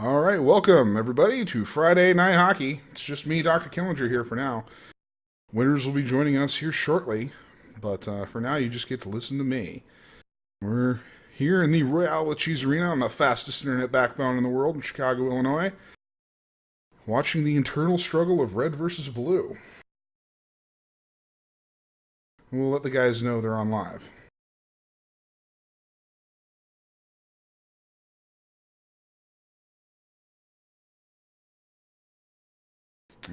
All right, welcome everybody to Friday Night Hockey. It's just me, Dr. Killinger, here for now. Winners will be joining us here shortly, but for now, you just get to listen to me. We're here in the Royale Cheese Arena on the fastest internet backbone in the world in Chicago, Illinois, watching the internal struggle of red versus blue. We'll let the guys know they're on live.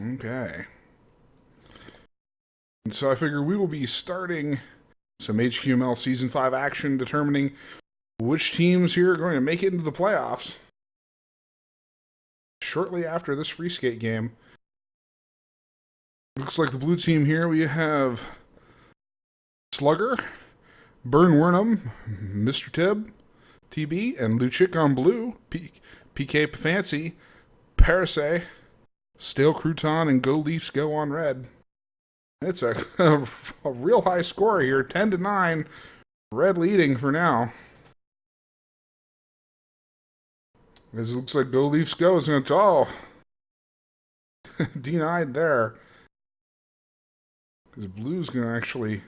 Okay. And so I figure we will be starting some HQML Season 5 action, determining which teams here are going to make it into the playoffs shortly after this free skate game. Looks like the blue team here, we have Slugger, Burn Wernham, Mr. Tibb, TB, and Luchik on blue, PK Fancy, Parise, Stale Crouton, and Go Leafs Go on red. It's a real high score here, 10-9, red leading for now. As it looks like Go Leafs Go is going to, denied there. Because Blue's going to actually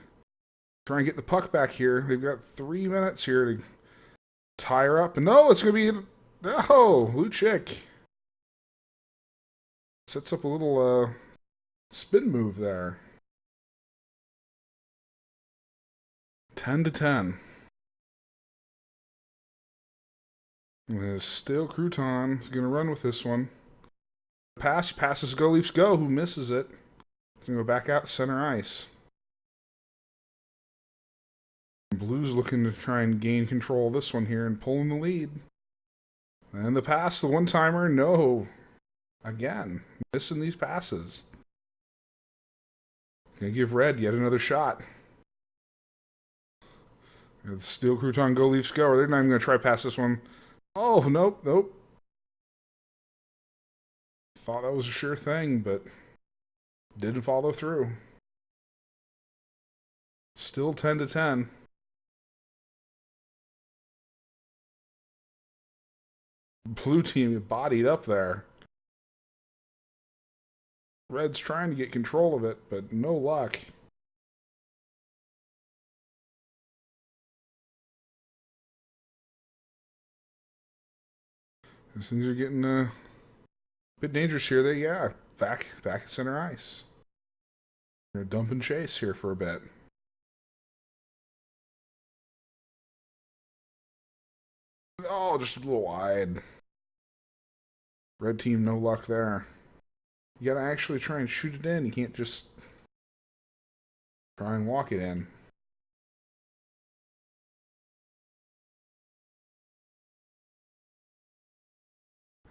try and get the puck back here. They've got 3 minutes here to tie her up. And no, it's going to be, Luchik. Sets up a little spin move there. 10-10. Still Crouton is going to run with this one. Passes Go Leafs Go, who misses it. He's going to go back out center ice. Blues looking to try and gain control of this one here and pulling the lead. And the pass, the one-timer, no. Again, missing these passes. Gonna give red yet another shot. Steel Crouton Go Leafs Go. They're not even gonna try pass this one. Oh, nope. Thought that was a sure thing, but didn't follow through. Still 10-10. Blue team bodied up there. Red's trying to get control of it, but no luck. These things are getting a bit dangerous here. Back at center ice. They're dump and chase here for a bit. Oh, just a little wide. Red team, no luck there. You gotta actually try and shoot it in. You can't just try and walk it in.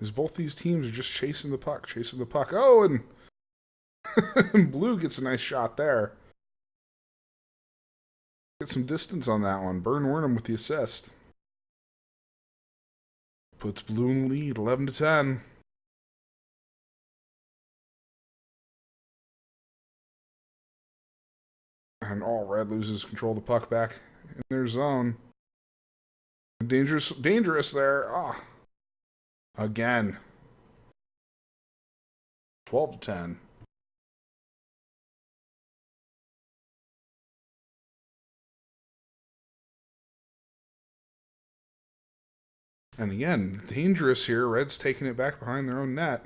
As both these teams are just chasing the puck. Oh, and Blue gets a nice shot there. Get some distance on that one. Burn Wernham with the assist. Puts Blue in the lead, 11-10. And all red loses control of the puck back in their zone. Dangerous there. Again. 12-10. And again, dangerous here. Red's taking it back behind their own net.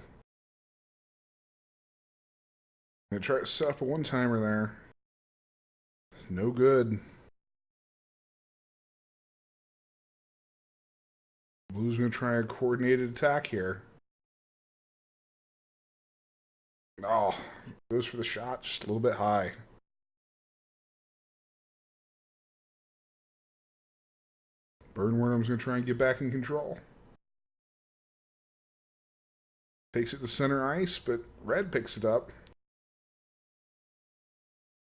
They try to set up a one-timer there. No good. Blue's going to try a coordinated attack here. Oh, goes for the shot just a little bit high. Burn Wernham's going to try and get back in control. Takes it to center ice, but Red picks it up.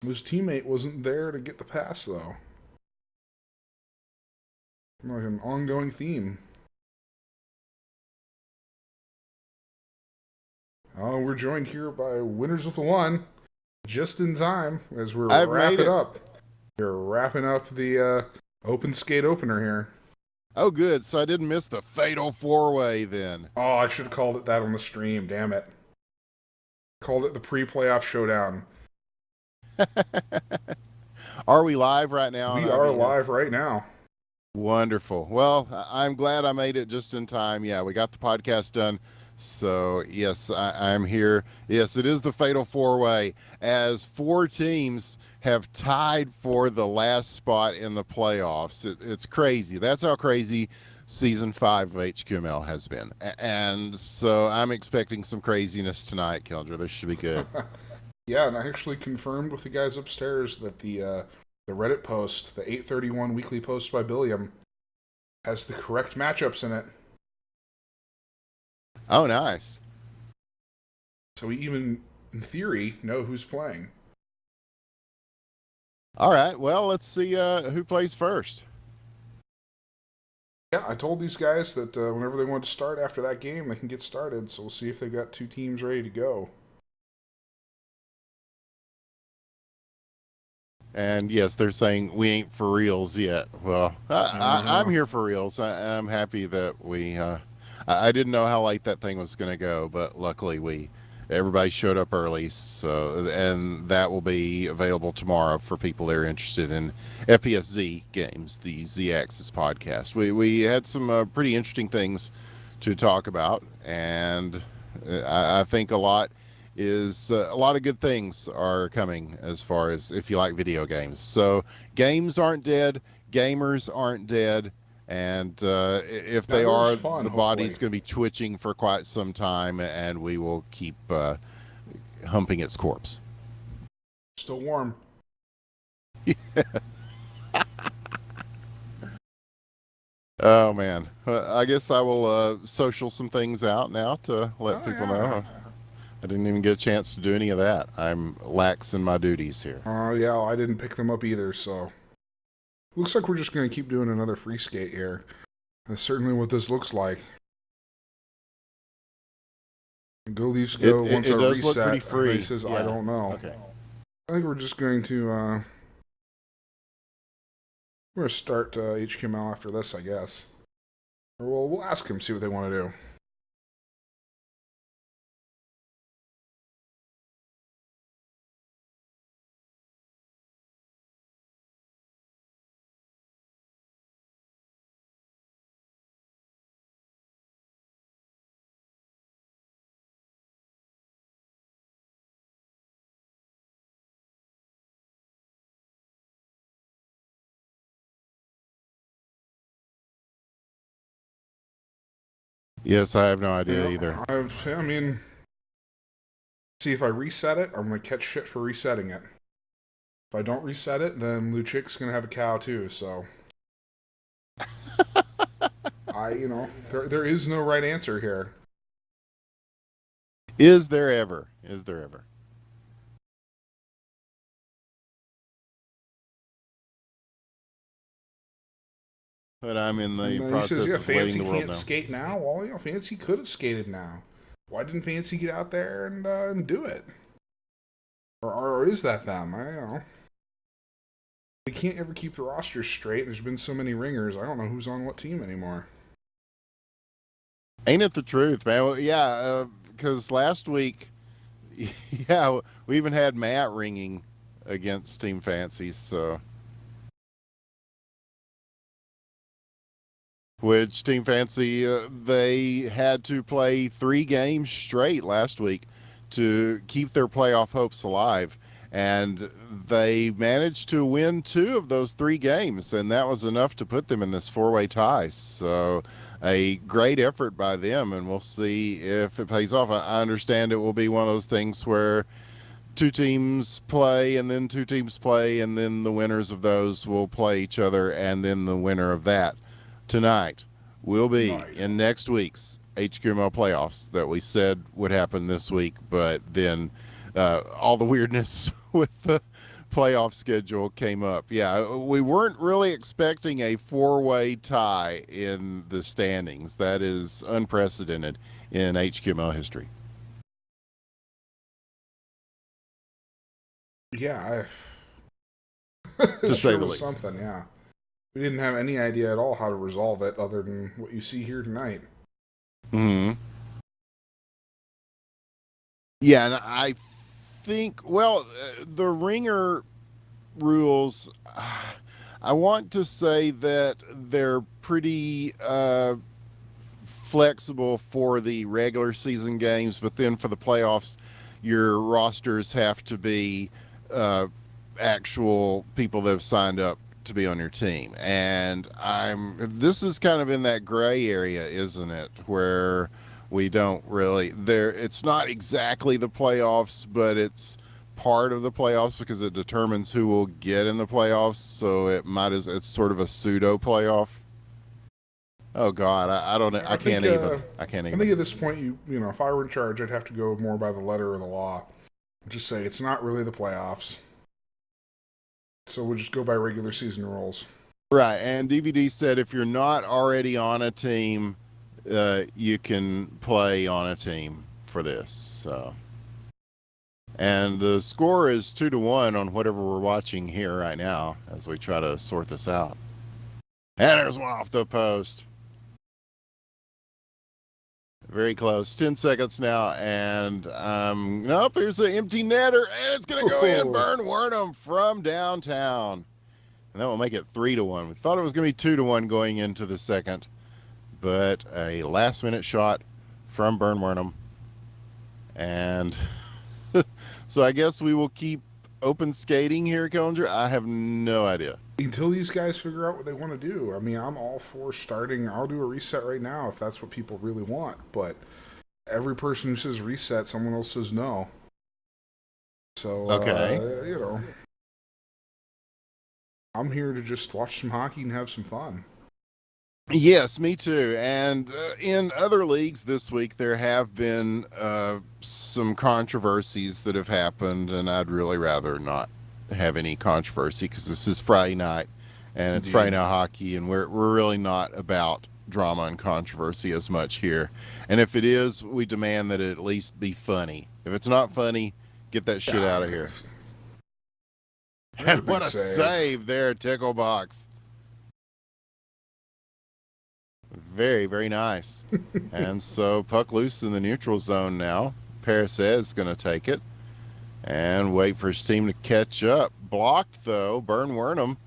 His teammate wasn't there to get the pass, though. Like an ongoing theme. Oh, we're joined here by Winners with a 1, just in time as we're wrapping up. We're wrapping up the open skate opener here. Oh, good. So I didn't miss the fatal four-way then. Oh, I should have called it that on the stream. Damn it. Called it the pre-playoff showdown. Are we live right now on We are IBN? live right now. Wonderful. Well, I'm glad I made it just in time. Yeah, we got the podcast done. So, yes, I'm here. Yes, it is the fatal four-way, as four teams have tied for the last spot in the playoffs. It's crazy. That's how crazy season 5 of HQML has been. And so I'm expecting some craziness tonight, Kendra. This should be good. Yeah, and I actually confirmed with the guys upstairs that the Reddit post, the 831 weekly post by Billiam, has the correct matchups in it. Oh, nice. So we even, in theory, know who's playing. All right. Well, let's see who plays first. Yeah, I told these guys that whenever they want to start after that game, they can get started. So we'll see if they've got two teams ready to go. And yes, they're saying we ain't for reals yet. Well, I'm here for reals. I'm happy that we. I didn't know how late that thing was going to go, but luckily everybody showed up early. So, and that will be available tomorrow for people that are interested in FPSZ games, the Z Axis podcast. We had some pretty interesting things to talk about, and I think a lot of good things are coming as far as if you like video games. So games aren't dead, gamers aren't dead, and if they are, fun, the body's going to be twitching for quite some time, and we will keep humping its corpse. Still warm. Oh man, I guess I will social some things out now to let people know. I didn't even get a chance to do any of that. I'm lax in my duties here. Yeah, well, I didn't pick them up either, so. Looks like we're just going to keep doing another free skate here. That's certainly what this looks like. Go Leafs go once it our does reset. look pretty free. Says, Yeah. I don't know. Okay. I think we're just going to we're going to start HQML after this, I guess. Or we'll ask them, see what they want to do. Yes, I have no idea either. I mean, see if I reset it, I'm going to catch shit for resetting it. If I don't reset it, then Luchik's going to have a cow too, so. There is no right answer here. Is there ever? Is there ever? But I'm in the process of letting the world know. Fancy can't skate now. Well, Fancy could have skated now. Why didn't Fancy get out there and do it? Or is that them? I don't know. They can't ever keep the roster straight. There's been so many ringers. I don't know who's on what team anymore. Ain't it the truth, man? Well, yeah, because last week, yeah, we even had Matt ringing against Team Fancy, so. Which Team Fancy, they had to play 3 games straight last week to keep their playoff hopes alive. And they managed to win 2 of those 3 games, and that was enough to put them in this 4-way tie. So a great effort by them, and we'll see if it pays off. I understand it will be one of those things where 2 teams play, and then 2 teams play, and then the winners of those will play each other, and then the winner of that tonight will be in next week's HQML playoffs that we said would happen this week, but then all the weirdness with the playoff schedule came up. Yeah, we weren't really expecting a 4-way tie in the standings. That is unprecedented in HQML history. Yeah, to say the least. Something, yeah. We didn't have any idea at all how to resolve it other than what you see here tonight. Hmm. Yeah, and I think, well, the ringer rules, I want to say that they're pretty flexible for the regular season games, but then for the playoffs, your rosters have to be actual people that have signed up to be on your team. And this is kind of in that gray area, isn't it? Where we don't really it's not exactly the playoffs, but it's part of the playoffs because it determines who will get in the playoffs. So it's sort of a pseudo playoff. Oh God, I don't know. I can't even. I can't I think even. at this point, if I were in charge, I'd have to go more by the letter of the law. Just say it's not really the playoffs, so we'll just go by regular season rules. Right, and DVD said if you're not already on a team, you can play on a team for this. So, and the score is 2-1 on whatever we're watching here right now as we try to sort this out. And there's one off the post. Very close. 10 seconds now, and nope, here's the empty netter, and it's gonna go in. Burn Wernham from downtown. And that will make it 3-1. We thought it was going to be 2-1 going into the second, but a last-minute shot from Burn Wernham. And so I guess we will keep open skating here, Killinger. I have no idea. Until these guys figure out what they want to do. I mean, I'm all for starting. I'll do a reset right now if that's what people really want. But every person who says reset, someone else says no. So, Okay. I'm here to just watch some hockey and have some fun. Yes, me too. And in other leagues this week, there have been some controversies that have happened, and I'd really rather not have any controversy because this is Friday night, and it's Friday Night Hockey, and we're really not about drama and controversy as much here. And if it is, we demand that it at least be funny. If it's not funny, get that shit out of here. And what a save there, Ticklebox. Very, very nice. And so puck loose in the neutral zone now. Paris is going to take it and wait for his team to catch up. Blocked, though. Burn Wernham.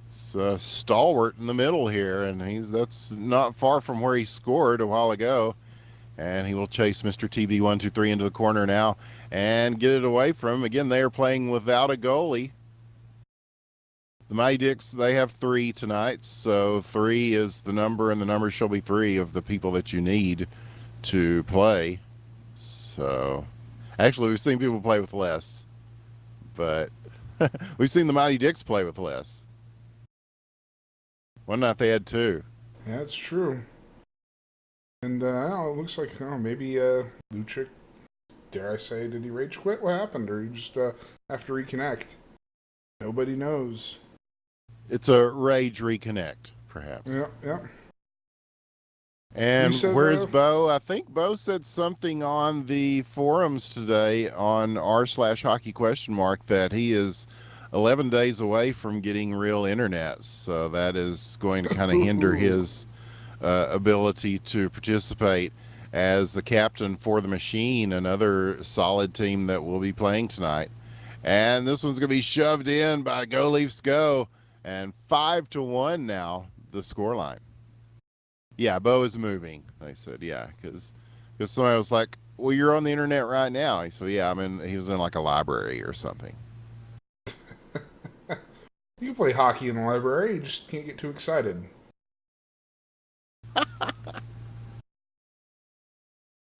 It's a stalwart in the middle here, and that's not far from where he scored a while ago. And he will chase Mr. TB123 into the corner now and get it away from him. Again, they are playing without a goalie. The Mighty Dicks, they have 3 tonight, so 3 is the number, and the number shall be 3 of the people that you need to play. So, actually, we've seen people play with less, but we've seen the Mighty Dicks play with less. One night they had 2. Yeah, that's true. And it looks like maybe Lucic, dare I say, did he rage quit? What happened? Or he just have to reconnect? Nobody knows. It's a rage reconnect, perhaps. Yeah. And where's Bo? I think Bo said something on the forums today on r/hockey ? That he is 11 days away from getting real internet. So that is going to kind of hinder his ability to participate as the captain for the Machine, another solid team that will be playing tonight. And this one's going to be shoved in by Go Leafs Go. And 5-1 now, the scoreline. Yeah, Bo is moving. They said, yeah, because somebody was like, well, you're on the internet right now. He said, yeah, he was in like a library or something. You can play hockey in the library, you just can't get too excited.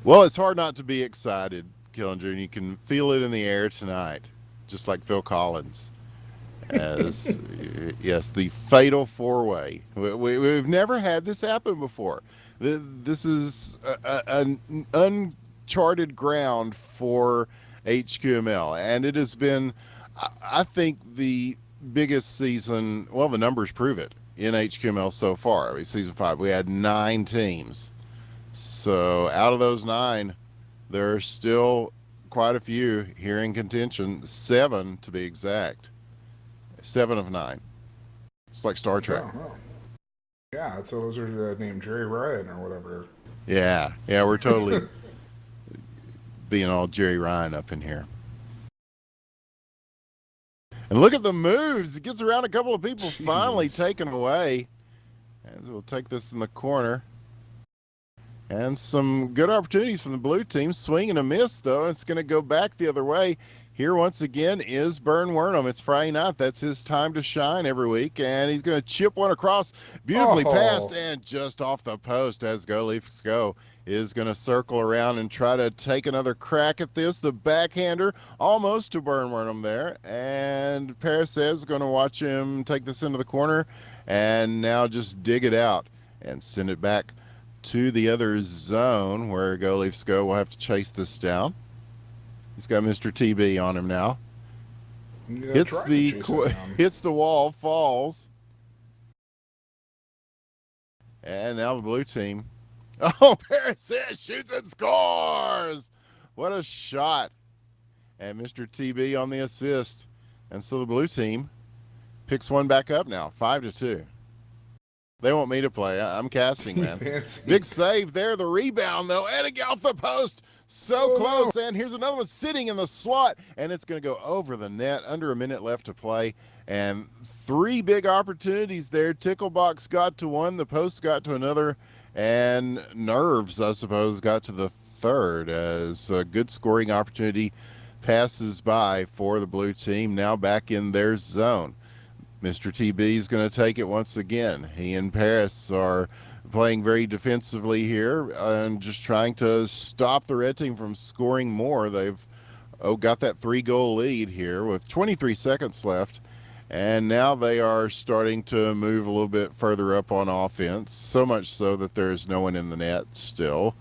Well, it's hard not to be excited, Killinger, and you can feel it in the air tonight, just like Phil Collins. As yes, the fatal 4-way. We've never had this happen before. This is an uncharted ground for HQML, and it has been, I think, the biggest season. Well, the numbers prove it in HQML so far. Season 5, we had 9 teams. So out of those 9, there are still quite a few here in contention. 7 to be exact. 7 of 9. It's like Star Trek. Oh, oh. Yeah, so those are named Jerry Ryan or whatever. Yeah, we're totally being all Jerry Ryan up in here. And look at the moves. It gets around a couple of people, Jeez. finally taken away. As we'll take this in the corner. And some good opportunities from the blue team. Swing and a miss, though. And it's going to go back the other way. Here, once again, is Bern Wernham. It's Friday night. That's his time to shine every week. And he's going to chip one across. Beautifully passed and just off the post as Go Leafs Go is going to circle around and try to take another crack at this. The backhander almost to Bern Wernham there. And Paris is going to watch him take this into the corner and now just dig it out and send it back to the other zone where Go Leafs Go will have to chase this down. He's got Mr. TB on him now. Hits the wall, falls. And now the blue team. Oh, Paris shoots and scores. What a shot. And Mr. TB on the assist. And so the blue team picks one back up now, 5-2. They want me to play. I'm casting, man. Big save there. The rebound, though. And it off the post. So close. No. And here's another one sitting in the slot. And it's going to go over the net. Under a minute left to play. And 3 big opportunities there. Ticklebox got to one. The post got to another. And Nerves, I suppose, got to the third as a good scoring opportunity passes by for the blue team. Now back in their zone. Mr. TB is going to take it once again. He and Paris are playing very defensively here and just trying to stop the red team from scoring more. They've got that 3-goal lead here with 23 seconds left. And now they are starting to move a little bit further up on offense, so much so that there's no one in the net still.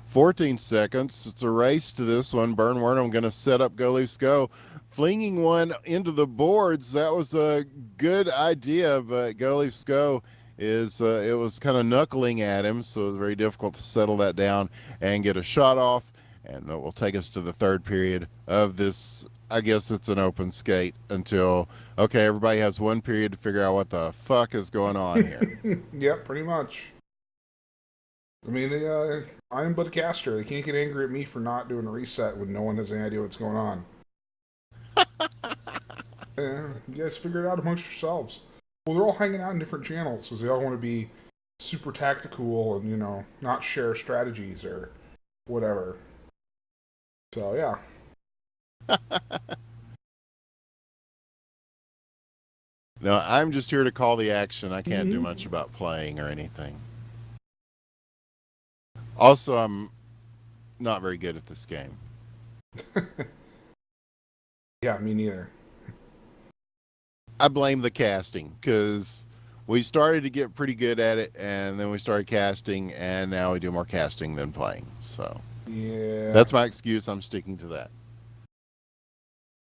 14 seconds. It's a race to this one. Bern Wernham going to set up Go Leafs Go. Flinging one into the boards. That was a good idea, but Go Leafs Go is it was kind of knuckling at him, so it was very difficult to settle that down and get a shot off. And it will take us to the third period of this. I guess it's an open skate until, okay, everybody has one period to figure out what the fuck is going on here. Yep, pretty much. I mean, I'm but a caster. They can't get angry at me for not doing a reset when no one has any idea what's going on. Yeah, you guys figure it out amongst yourselves. Well, they're all hanging out in different channels because they all want to be super tactical and, not share strategies or whatever. So, yeah. No, I'm just here to call the action. I can't do much about playing or anything. Also, I'm not very good at this game. Yeah, me neither. I blame the casting because we started to get pretty good at it, and then we started casting, and now we do more casting than playing. So, yeah, that's my excuse. I'm sticking to that.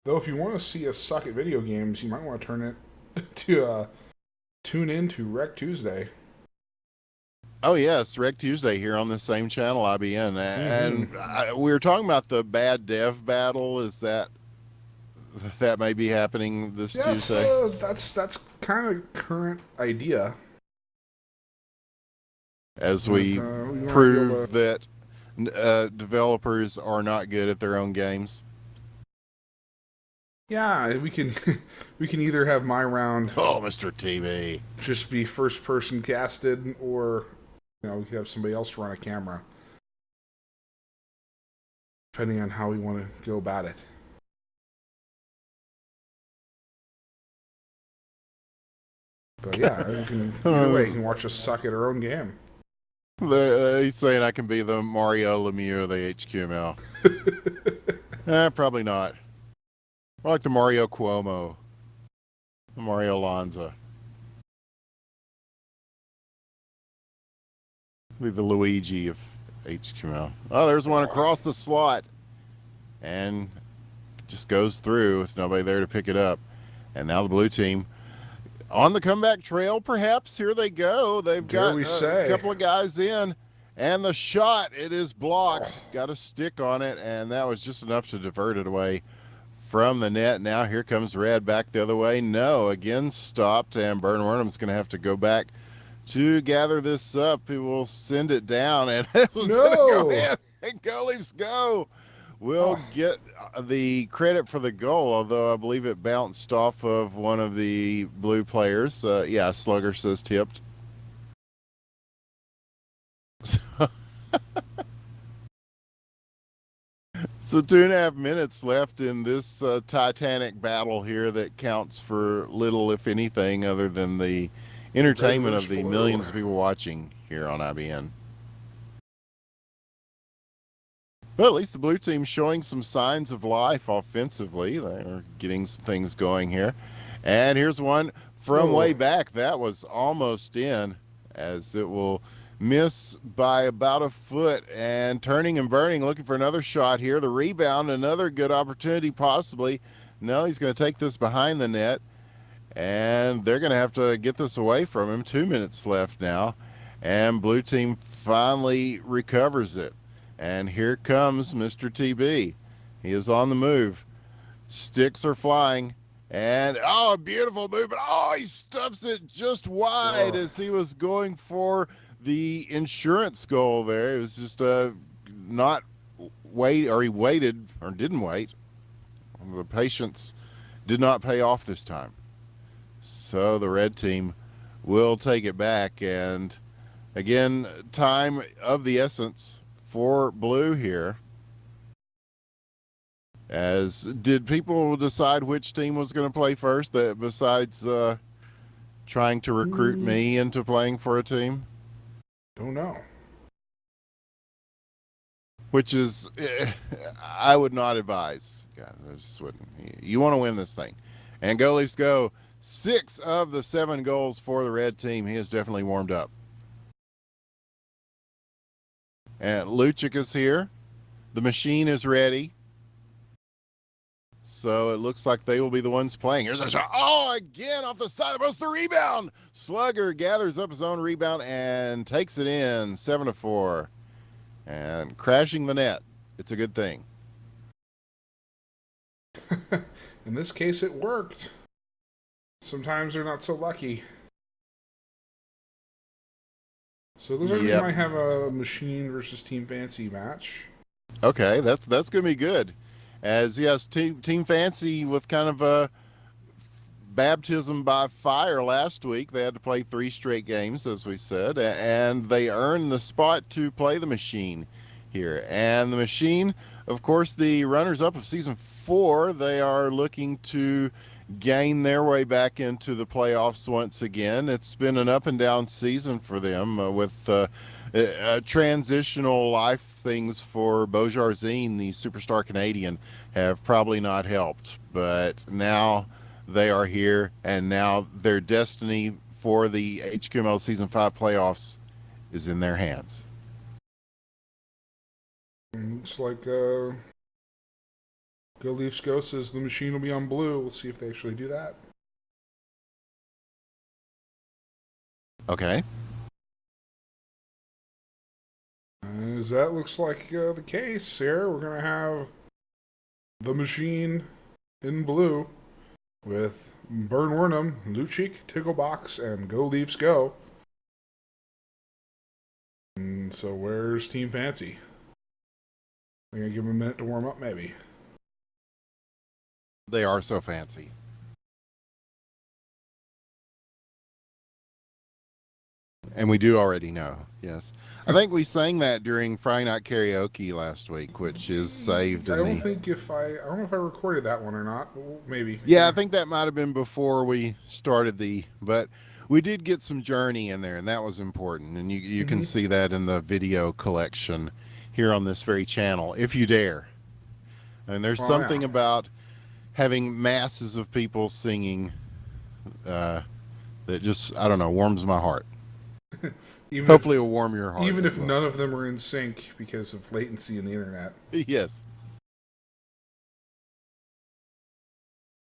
Though, if you want to see us suck at video games, you might want to tune in to Rec Tuesday. Oh, yes, Rec Tuesday here on the same channel, IBN. And we were talking about the bad dev battle. Is that may be happening this Tuesday? That's kind of current idea. As we prove that developers are not good at their own games. Yeah, we can either have my round. Oh, Mr. TV. Just be first person casted, or we could have somebody else run a camera, depending on how we want to go about it. But yeah, either way, you can watch us suck at our own game. He's saying I can be the Mario Lemieux of the HQML. Probably not. More like the Mario Cuomo. The Mario Lanza. Be the Luigi of HQML. Oh, there's one across the slot. And it just goes through with nobody there to pick it up. And now the blue team on the comeback trail, perhaps. Here they go. They've got a couple of guys in. And the shot, it is blocked. Got a stick on it, and that was just enough to divert it away from the net. Now here comes Red back the other way. No, again stopped, and Burnwornham's going to have to go back to gather this up. He will send it down, and it was going to go in. And Go Leafs Go will get the credit for the goal, although I believe it bounced off of one of the blue players. Yeah, Slugger says tipped. So 2.5 minutes left in this titanic battle here that counts for little, if anything, other than the entertainment of the millions of people watching here on IBN. But at least the blue team's showing some signs of life offensively. They're getting some things going here. And here's one from way back. That was almost in, as it will miss by about a foot. And turning and burning, looking for another shot here. The rebound, another good opportunity possibly. No, he's going to take this behind the net. And they're going to have to get this away from him. 2 minutes left now. And blue team finally recovers it. And here comes Mr. TB. He is on the move. Sticks are flying. And, oh, a beautiful move. But, oh, he stuffs it just wide as he was going for the insurance goal there. It was just not wait, or he waited or didn't wait. The patience did not pay off this time. So the red team will take it back. And, again, time of the essence for blue here. As did people decide which team was going to play first, that besides trying to recruit me into playing for a team? Don't know. Which is, I would not advise. God, I just wouldn't. You want to win this thing. And Go Leafs Go. 6 of the 7 goals for the red team. He has definitely warmed up. And Lucic is here. The machine is ready. So it looks like they will be the ones playing. Here's a shot. Oh, again off the side of us. The rebound. Slugger gathers up his own rebound and takes it in. 7-4. And crashing the net. It's a good thing. In this case, it worked. Sometimes they're not so lucky. So those are we might have a machine versus Team Fancy match. Okay, that's going to be good. As yes, Team Fancy with kind of a baptism by fire last week. They had to play 3 straight games, as we said, and they earned the spot to play the machine here. And the machine, of course, the runners-up of season 4, they are looking to gain their way back into the playoffs once again. It's been an up and down season for them with transitional life things for Beaujarzine, the superstar Canadian, have probably not helped. But now they are here, and now their destiny for the HQML Season 5 playoffs is in their hands. Looks like Go Leafs Go says the machine will be on blue. We'll see if they actually do that. Okay. As that looks like the case here, we're going to have the machine in blue with Burnwornham, Lucic, Ticklebox, and Go Leafs Go. And so where's Team Fancy? I'm going to give them a minute to warm up, maybe. They are so fancy. And we do already know, yes. I think we sang that during Friday Night Karaoke last week, which is saved. I don't know if I recorded that one or not. Maybe. Yeah, I think that might have been before we started but we did get some Journey in there, and that was important. And you can see that in the video collection here on this very channel, if you dare. And there's something about having masses of people singing that just, I don't know, warms my heart. Hopefully it'll warm your heart. Even if none of them are in sync because of latency in the internet. Yes.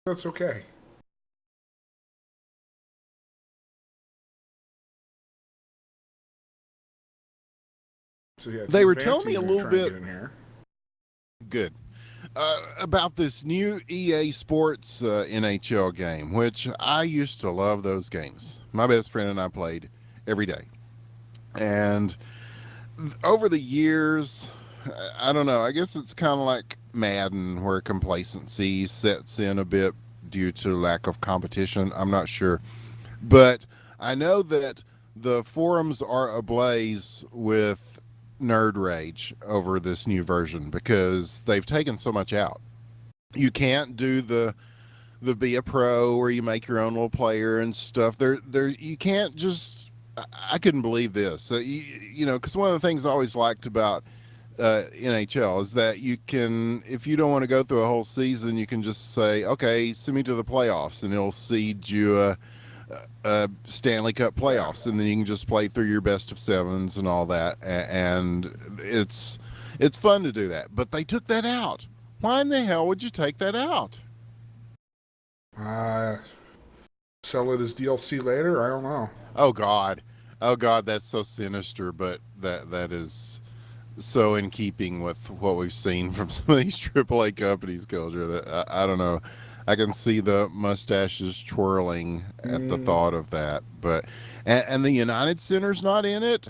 That's okay. So yeah, they were telling me a little bit. In here. Good. about this new EA Sports NHL game, which I used to love those games. My best friend and I played every day. And over the years, I don't know, I guess it's kind of like Madden where complacency sets in a bit due to lack of competition. I'm not sure. But I know that the forums are ablaze with nerd rage over this new version because they've taken so much out. You can't do the be a pro where you make your own little player and stuff. There you can't just. I couldn't believe this. You know, because one of the things I always liked about NHL is that you can, if you don't want to go through a whole season, you can just say, okay, send me to the playoffs, and it'll seed you a Stanley Cup playoffs, and then you can just play through your best of sevens and all that, and it's fun to do that. But they took that out. Why in the hell would you take that out? Sell it as DLC later? I don't know. Oh God, that's so sinister. But that is so in keeping with what we've seen from some of these AAA companies, Culture. That I don't know. I can see the mustaches twirling at the thought of that. But and the United Center's not in it.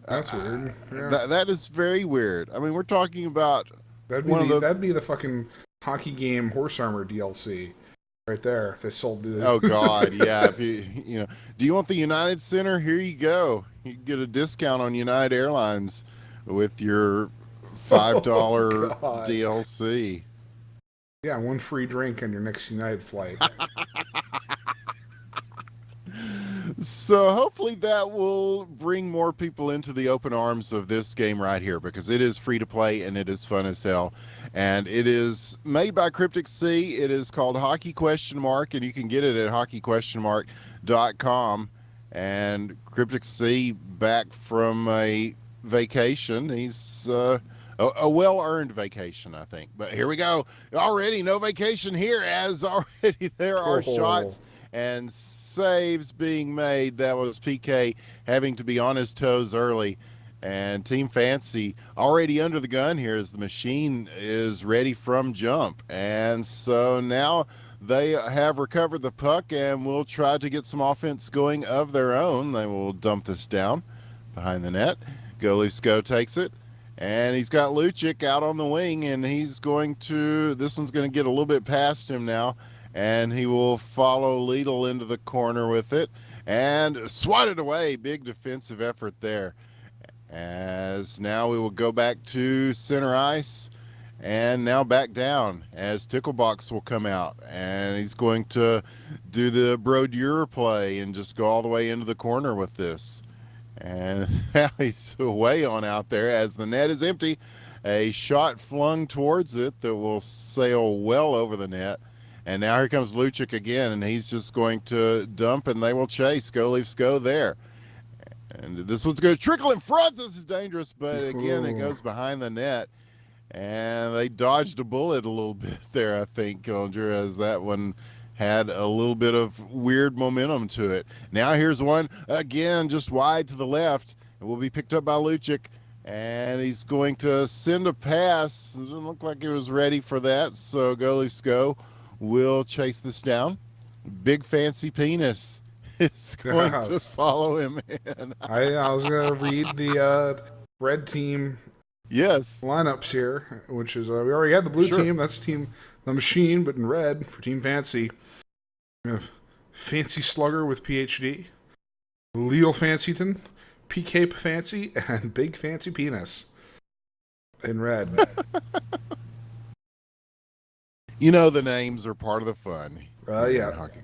That's weird. Yeah. That is very weird. I mean, we're talking about that'd be the fucking hockey game horse armor DLC right there. If they sold it. Oh God, yeah. If you know, do you want the United Center? Here you go. You can get a discount on United Airlines with your $5 DLC. Yeah, one free drink on your next United flight. So hopefully that will bring more people into the open arms of this game right here, because it is free to play and it is fun as hell. And it is made by Cryptic Sea. It is called Hockey ? And you can get it at hockey?.com. And Cryptic Sea, back from a vacation. He's a well-earned vacation, I think. But here we go. Already no vacation here, as already there are shots and saves being made. That was PK having to be on his toes early. And Team Fancy already under the gun here as the machine is ready from jump. And so now they have recovered the puck and will try to get some offense going of their own. They will dump this down behind the net. Goalie Sko takes it. And he's got Lucic out on the wing, and he's going to, this one's going to get a little bit past him now, and he will follow Lidl into the corner with it and swatted away. Big defensive effort there. As now we will go back to center ice and now back down as Ticklebox will come out, and he's going to do the Brodeur play and just go all the way into the corner with this. And now he's way on out there as the net is empty. A shot flung towards it that will sail well over the net. And now here comes Lucic again, and he's just going to dump, and they will chase. Go Leafs go there. And this one's going to trickle in front. This is dangerous, but again, it goes behind the net. And they dodged a bullet a little bit there, I think, Killinger, as that one had a little bit of weird momentum to it. Now here's one, again, just wide to the left. It will be picked up by Lucic, and he's going to send a pass. It doesn't look like he was ready for that, so goalie Sko will chase this down. Big Fancy Penis is going to follow him in. I was going to read the red team lineups here, which is, we already had the blue team. That's Team The Machine, but in red for Team Fancy. We have Fancy Slugger with PhD, Leo Fancyton, PK Fancy, and Big Fancy Penis in red. You know, the names are part of the fun. Yeah. Hockey ?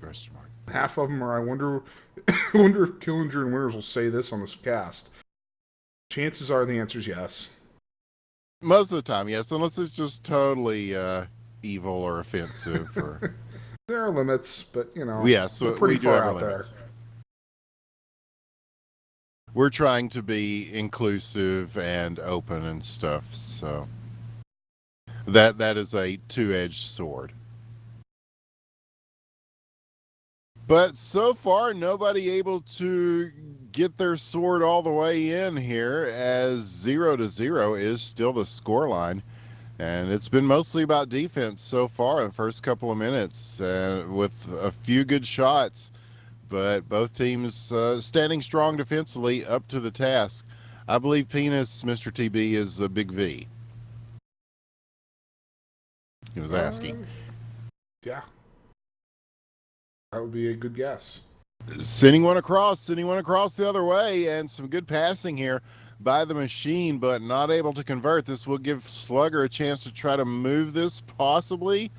Half of them are, I wonder if Killinger and Winters will say this on this cast. Chances are the answer is yes. Most of the time, yes, unless it's just totally evil or offensive. Or there are limits, but you know, so pretty we do far have out limits. there. We're trying to be inclusive and open and stuff, so that is a two-edged sword. But so far, nobody able to get their sword all the way in here, as 0-0 is still the scoreline. And it's been mostly about defense so far in the first couple of minutes, with a few good shots, but both teams standing strong defensively up to the task. I believe Penis, Mr. TB, is a big V. He was asking. Yeah. That would be a good guess. Sending one across the other way, and some good passing here by the machine, but not able to convert. This will give Slugger a chance to try to move this, possibly.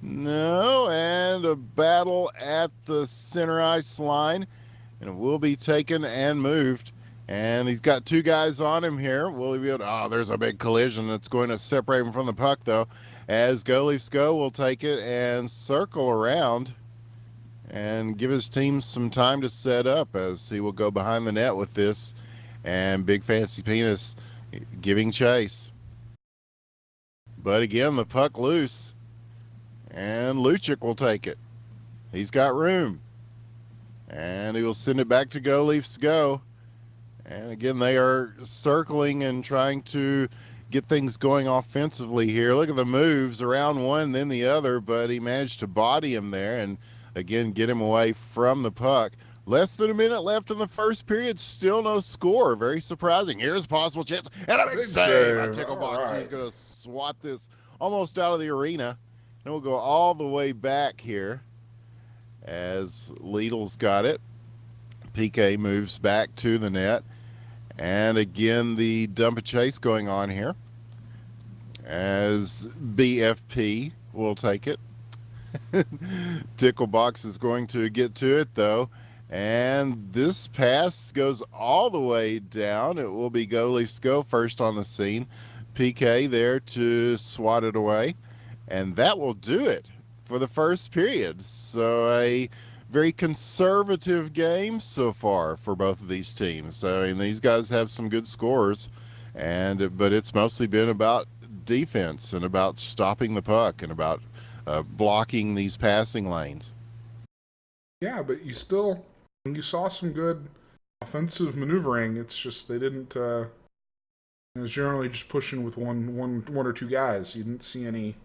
No, and a battle at the center ice line, and it will be taken and moved. And he's got two guys on him here. Will he be able to, oh, there's a big collision that's going to separate him from the puck, though, as Go Leafs Go will take it and circle around and give his team some time to set up, as he will go behind the net with this, and Big Fancy Penis giving chase. But again, the puck loose, and Lucic will take it. He's got room, and he will send it back to Go Leafs Go. And again, they are circling and trying to get things going offensively here. Look at the moves, around one, then the other, but he managed to body him there and again get him away from the puck. Less than a minute left in the first period, still no score. Very surprising. Here's a possible chance, and a big save by Ticklebox. Right. He's going to swat this almost out of the arena. And we'll go all the way back here as Lidl's got it. PK moves back to the net. And again, the dump and chase going on here as BFP will take it. Ticklebox is going to get to it, though. And this pass goes all the way down. It will be Go Leafs Go first on the scene. PK there to swat it away. And that will do it for the first period. So a very conservative game so far for both of these teams. I mean, these guys have some good scores, but it's mostly been about defense and about stopping the puck and about blocking these passing lanes. Yeah, but you saw some good offensive maneuvering. It's just they didn't. It was generally just pushing with one or two guys. You didn't see any.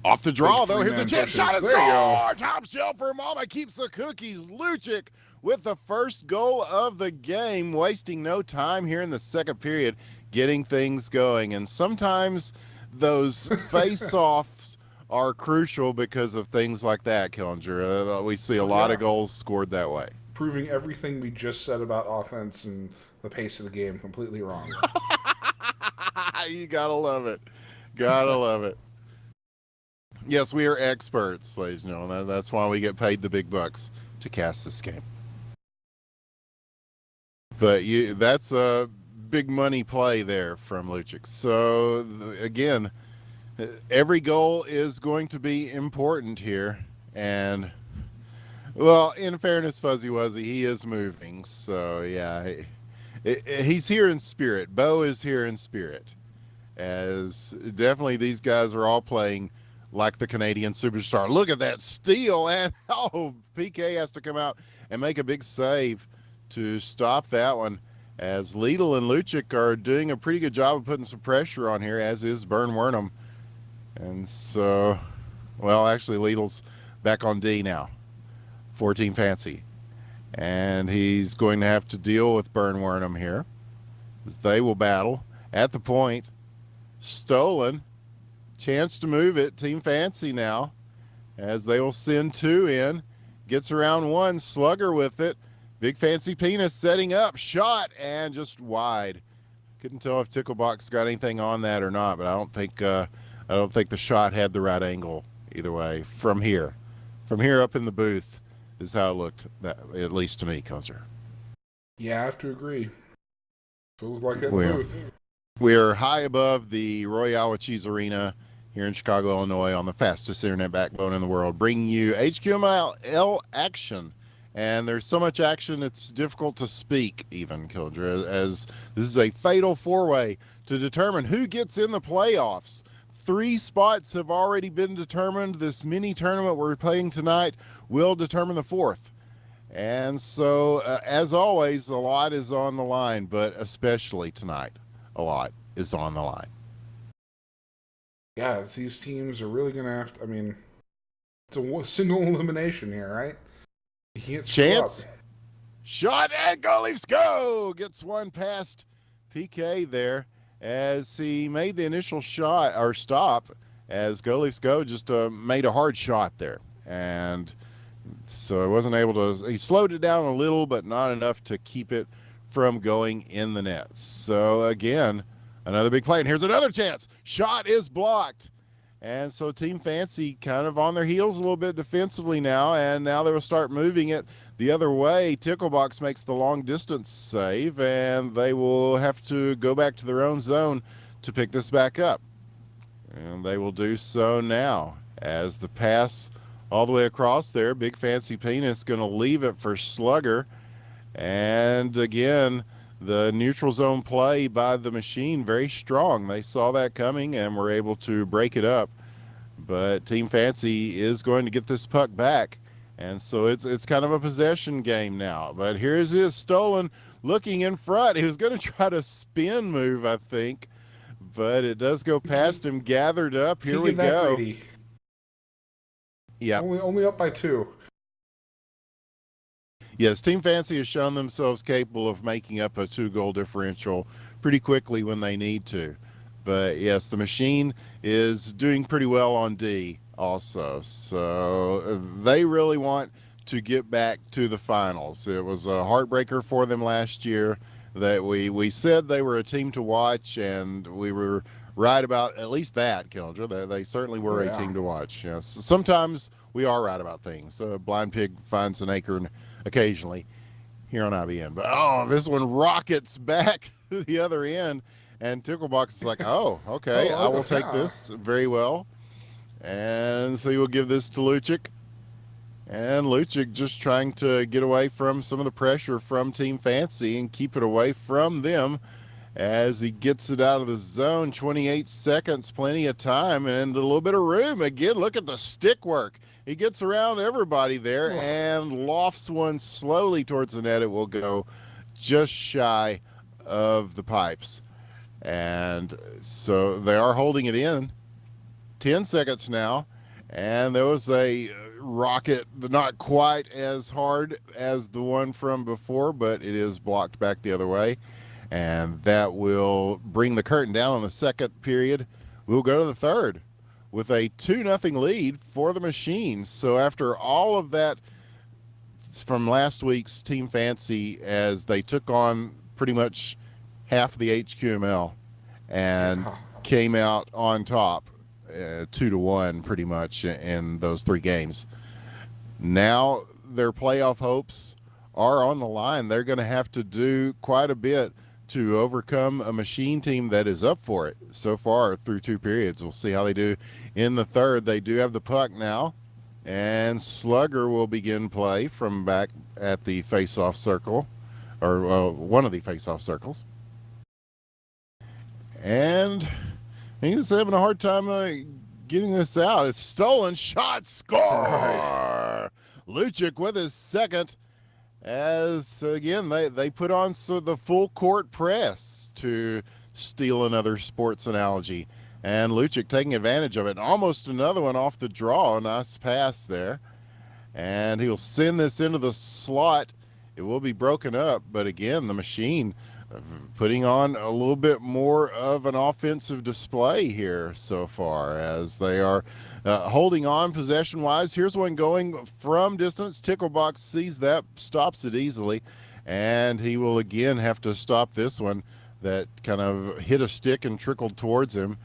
Off the draw, though. Here's a chip shot and score! Top shelf for Mama keeps the cookies. Lucic with the first goal of the game, wasting no time here in the second period, getting things going. And sometimes those face-offs are crucial because of things like that, Killinger. We see a lot of goals scored that way. Proving everything we just said about offense and the pace of the game completely wrong. You gotta love it. Gotta love it. Yes, we are experts, ladies and gentlemen. That's why we get paid the big bucks to cast this game. But that's a big money play there from Lucic. So, again, every goal is going to be important here. And, well, in fairness, Fuzzy Wuzzy, he is moving. So, yeah, he's here in spirit. Bo is here in spirit. As definitely these guys are all playing like the Canadian superstar. Look at that steal, and PK has to come out and make a big save to stop that one, as Lidl and Lucic are doing a pretty good job of putting some pressure on here, as is Bern Wernham. And so, well, actually Lidl's back on D now, 14 Fancy, and he's going to have to deal with Bern Wernham here as they will battle at the point. Stolen. Chance to move it. Team Fancy now, as they will send two in. Gets around one. Slugger with it. Big Fancy Penis setting up. Shot, and just wide. Couldn't tell if Ticklebox got anything on that or not, but I don't think the shot had the right angle either way. From here up in the booth is how it looked, at least to me, Counselor. Yeah, I have to agree. So it looked like that in the booth. We're high above the Royale Cheese Arena here in Chicago, Illinois, on the fastest internet backbone in the world, bringing you HQML action. And there's so much action, it's difficult to speak even, Kildra, as this is a fatal four-way to determine who gets in the playoffs. 3 spots have already been determined. This mini tournament we're playing tonight will determine the 4th. And so, as always, a lot is on the line, but especially tonight, a lot is on the line. Yeah, these teams are really going to have to, I mean, it's a single elimination here, right? You can't screw up. Chance. Shot and goal. Leafs go. Gets one past PK there as he made the initial shot or stop as Go Leafs Go just made a hard shot there. And so he wasn't able to, he slowed it down a little, but not enough to keep it from going in the net. So again, another big play. And here's another chance. Shot is blocked. And so Team Fancy kind of on their heels a little bit defensively now, and now they will start moving it the other way. Ticklebox makes the long distance save, and they will have to go back to their own zone to pick this back up. And they will do so now as the pass all the way across there. Big Fancy Penis going to leave it for Slugger. And again, the neutral zone play by the Machine, very strong. They saw that coming and were able to break it up. But Team Fancy is going to get this puck back. And so it's kind of a possession game now. But here's his stolen, looking in front. He was going to try to spin move, I think. But it does go past him, gathered up. Here we go. Yeah. Only up by 2. Yes, Team Fancy has shown themselves capable of making up a 2-goal differential pretty quickly when they need to. But yes, the Machine is doing pretty well on D also. So they really want to get back to the finals. It was a heartbreaker for them last year that we said they were a team to watch, and we were right about at least that, Kendra. They certainly were a team to watch. Yes, sometimes we are right about things. Blind Pig finds an acorn occasionally here on IBN. But this one rockets back to the other end, and Ticklebox is like, oh, okay, I will take this very well. And so he will give this to Lucic. And Lucic just trying to get away from some of the pressure from Team Fancy and keep it away from them as he gets it out of the zone. 28 seconds, plenty of time and a little bit of room. Again, look at the stick work. He gets around everybody there and lofts one slowly towards the net. It will go just shy of the pipes. And so they are holding it in. 10 seconds now. And there was a rocket, not quite as hard as the one from before, but it is blocked back the other way. And that will bring the curtain down on the second period. We'll go to the third with a 2-0 lead for the Machines. So after all of that from last week's Team Fancy, as they took on pretty much half the HQML and came out on top 2-1 pretty much in those 3 games. Now their playoff hopes are on the line. They're going to have to do quite a bit to overcome a Machine team that is up for it so far through 2 periods. We'll see how they do in the third. They do have the puck now, and Slugger will begin play from back at the face-off circle, or one of the face-off circles. And he's having a hard time getting this out. It's stolen, shot, score! Right. Lucic with his second. As, again, they put on the full court press to steal another sports analogy. And Lucic taking advantage of it. Almost another one off the draw. Nice pass there. And he'll send this into the slot. It will be broken up. But, again, the Machine putting on a little bit more of an offensive display here so far as they are holding on possession-wise. Here's one going from distance. Ticklebox sees that, stops it easily, and he will again have to stop this one that kind of hit a stick and trickled towards him.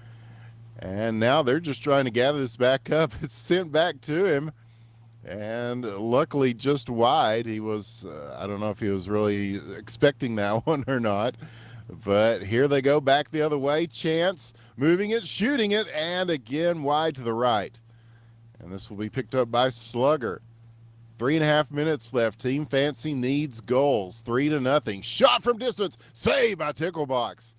And now they're just trying to gather this back up. It's sent back to him, and luckily just wide. He was, I don't know if he was really expecting that one or not, but here they go back the other way. Chance moving it, shooting it, and again wide to the right. And this will be picked up by Slugger. 3.5 minutes left. Team Fancy needs goals. 3-0. Shot from distance. Saved by Ticklebox.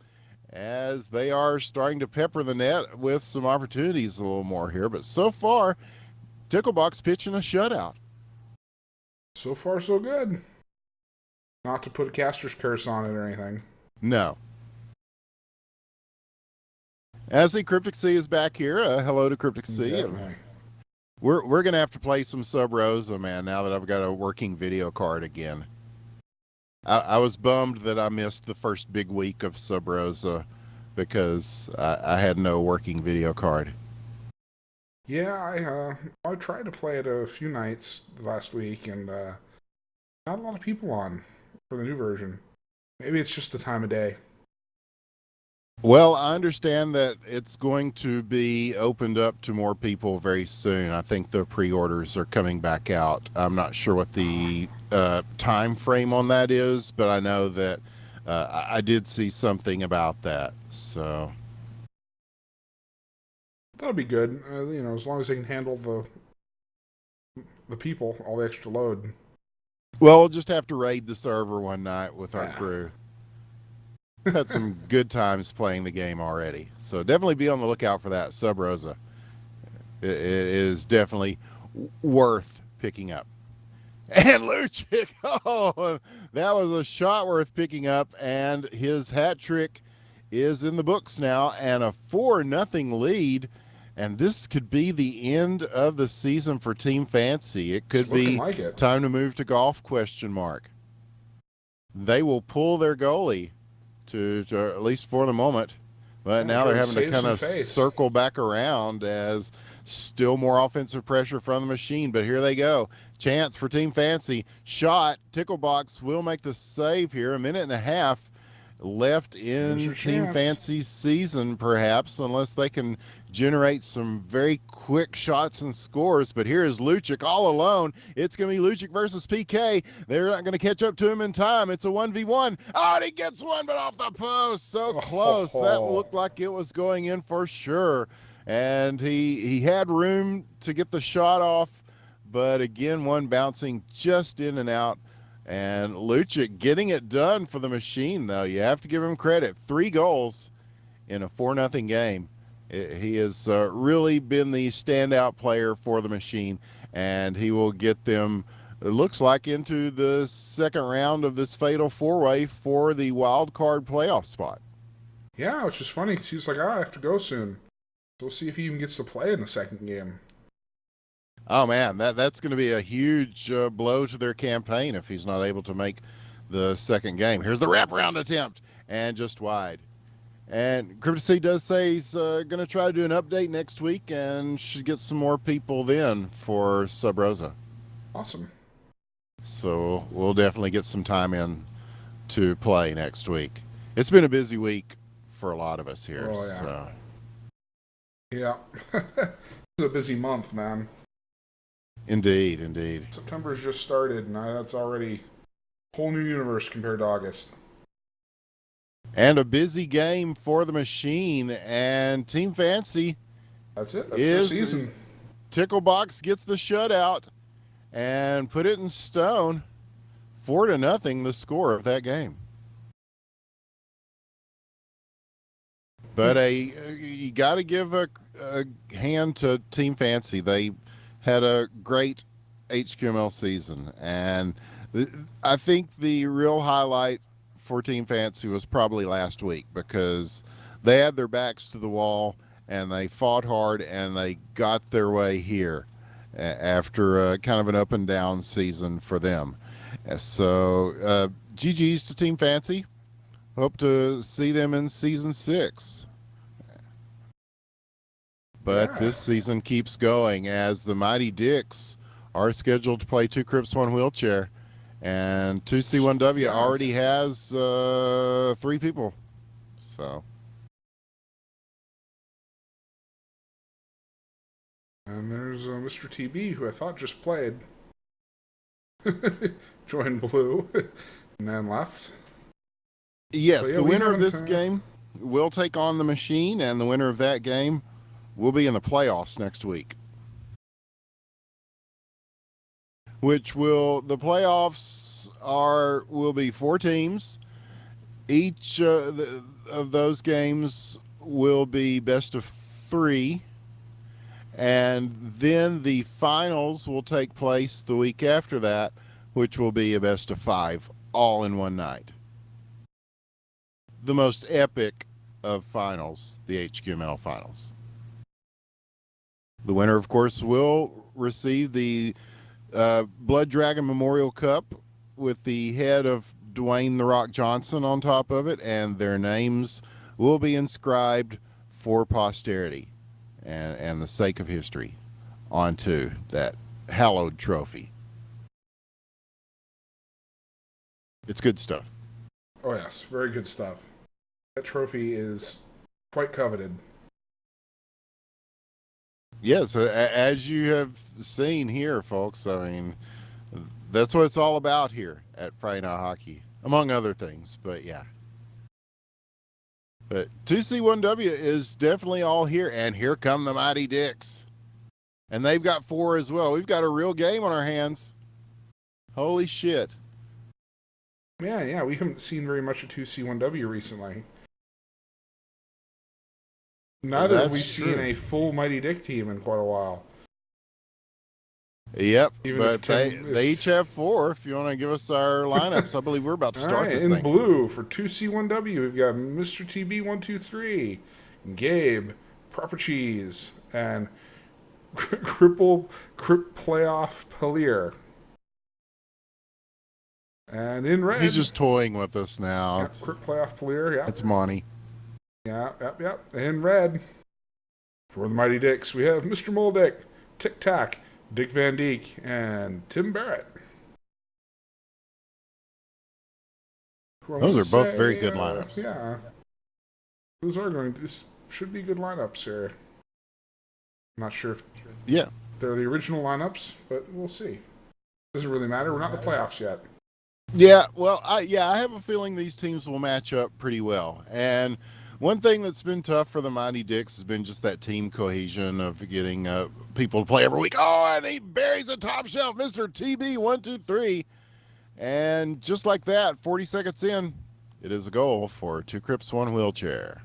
As they are starting to pepper the net with some opportunities a little more here. But so far, Ticklebox pitching a shutout. So far, so good. Not to put a caster's curse on it or anything. No. As the Cryptic Sea is back here. Hello to Cryptic Sea. Definitely. We're gonna have to play some Sub Rosa, man. Now that I've got a working video card again. I was bummed that I missed the first big week of Sub Rosa because I had no working video card. Yeah, I tried to play it a few nights last week, and not a lot of people on for the new version. Maybe it's just the time of day. Well, I understand that it's going to be opened up to more people very soon. I think the pre-orders are coming back out. I'm not sure what the time frame on that is, but I know that I did see something about that. So That'll be good. As long as they can handle the people, all the extra load. well, we'll just have to raid the server one night with our Yeah. crew. Had some good times playing the game already. So definitely be on the lookout for that. Sub Rosa. It is definitely worth picking up. And Lucic, oh, that was a shot worth picking up, and his hat trick is in the books now, and a 4-0 lead. And this could be the end of the season for Team Fancy. It could be like it. time to move to golf, ? They will pull their goalie to at least for the moment. But now they're having to kind of circle back around as still more offensive pressure from the machine. But here they go. Chance for Team Fancy. Shot. Ticklebox will make the save here. 1.5 minutes left in Team Fancy's season, perhaps, unless they can generate some very quick shots and scores. But here is Lucic all alone. It's going to be Lucic versus PK. They're not going to catch up to him in time. It's a 1v1. Oh, and he gets one, but off the post. So close. That looked like it was going in for sure. And he had room to get the shot off, but again, one bouncing just in and out. And Lucic getting it done for the machine, though. You have to give him credit. 3 goals in a 4-0 game. He has really been the standout player for the machine, and he will get them, it looks like, into the second round of this fatal 4-way for the wild card playoff spot. Yeah, which is funny because he's like, I have to go soon. So we'll see if he even gets to play in the second game. Oh, man, that's going to be a huge blow to their campaign if he's not able to make the second game. Here's the wraparound attempt, and just wide. And Cryptic Sea does say he's going to try to do an update next week and should get some more people then for Sub Rosa. Awesome. So we'll definitely get some time in to play next week. It's been a busy week for a lot of us here. Oh, yeah. So. Yeah. It's a busy month, man. Indeed, indeed. September's just started, and that's already a whole new universe compared to August. And a busy game for the machine, and Team Fancy. That's it. That's the season. Ticklebox gets the shutout and put it in stone. 4-0, the score of that game. But you got to give a hand to Team Fancy. They had a great HQML season, and I think the real highlight for Team Fancy was probably last week because they had their backs to the wall and they fought hard and they got their way here after kind of an up and down season for them. So GG's to Team Fancy. Hope to see them in season 6. But this season keeps going as the Mighty Dicks are scheduled to play 2 Crips, 1 Wheelchair. And 2C1W already has 3 people. So. And there's Mr. TB, who I thought just played. Joined blue and then left. Yes, the winner of this game will take on the machine, and the winner of that game will be in the playoffs next week. The playoffs will be 4 teams. Each of those games will be best of 3. And then the finals will take place the week after that, which will be a best of 5, all in one night. The most epic of finals, the HQML finals. The winner, of course, will receive the Blood Dragon Memorial Cup with the head of Dwayne "The Rock" Johnson on top of it, and their names will be inscribed for posterity and the sake of history onto that hallowed trophy. It's good stuff. Oh, yes. Very good stuff. That trophy is quite coveted. Yes, as you have seen here, folks, I mean, that's what it's all about here at Friday Night Hockey, among other things, but yeah. But 2C1W is definitely all here, and here come the Mighty Dicks. And they've got 4 as well. We've got a real game on our hands. Holy shit. Yeah, we haven't seen very much of 2C1W recently. Neither have we seen a full Mighty Dick team in quite a while. Yep, but they each have 4. If you want to give us our lineups, I believe we're about to start this thing. In blue for 2C1W, we've got Mr. TB123, Gabe, Proper Cheese, and Crip Playoff Palier. And in red, he's just toying with us now. Yeah, Crip Playoff Palier, yeah. It's Monty. Yep. In red, for the Mighty Dicks, we have Mr. Moldick, Tic Tac, Dick Van Dyke, and Tim Barrett. Those are both very good lineups. Yeah. This should be good lineups here. I'm not sure if they're the original lineups, but we'll see. Doesn't really matter. We're not in the playoffs yet. Yeah, well, I have a feeling these teams will match up pretty well. And one thing that's been tough for the Mighty Dicks has been just that team cohesion of getting people to play every week. Oh, and he buries a top shelf, Mr. TB123. And just like that, 40 seconds in, it is a goal for 2 Crips, 1 wheelchair.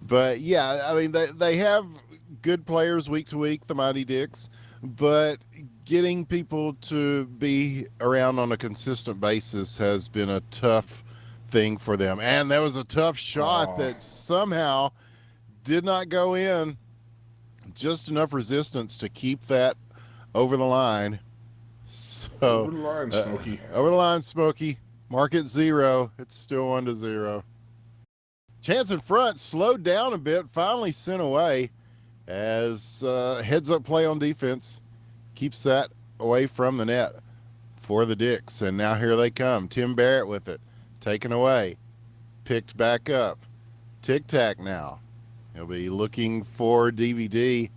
But yeah, I mean, they have good players week to week, the Mighty Dicks, but getting people to be around on a consistent basis has been a tough thing for them. And there was a tough shot that somehow did not go in. Just enough resistance to keep that over the line. So over the line, Smokey. Over the line, Smokey. Mark it 0. It's still 1-0. Chance in front, slowed down a bit, finally sent away as heads up play on defense keeps that away from the net for the Dicks. And now here they come. Tim Barrett with it. Taken away. Picked back up. Tic Tac now. He'll be looking for DVD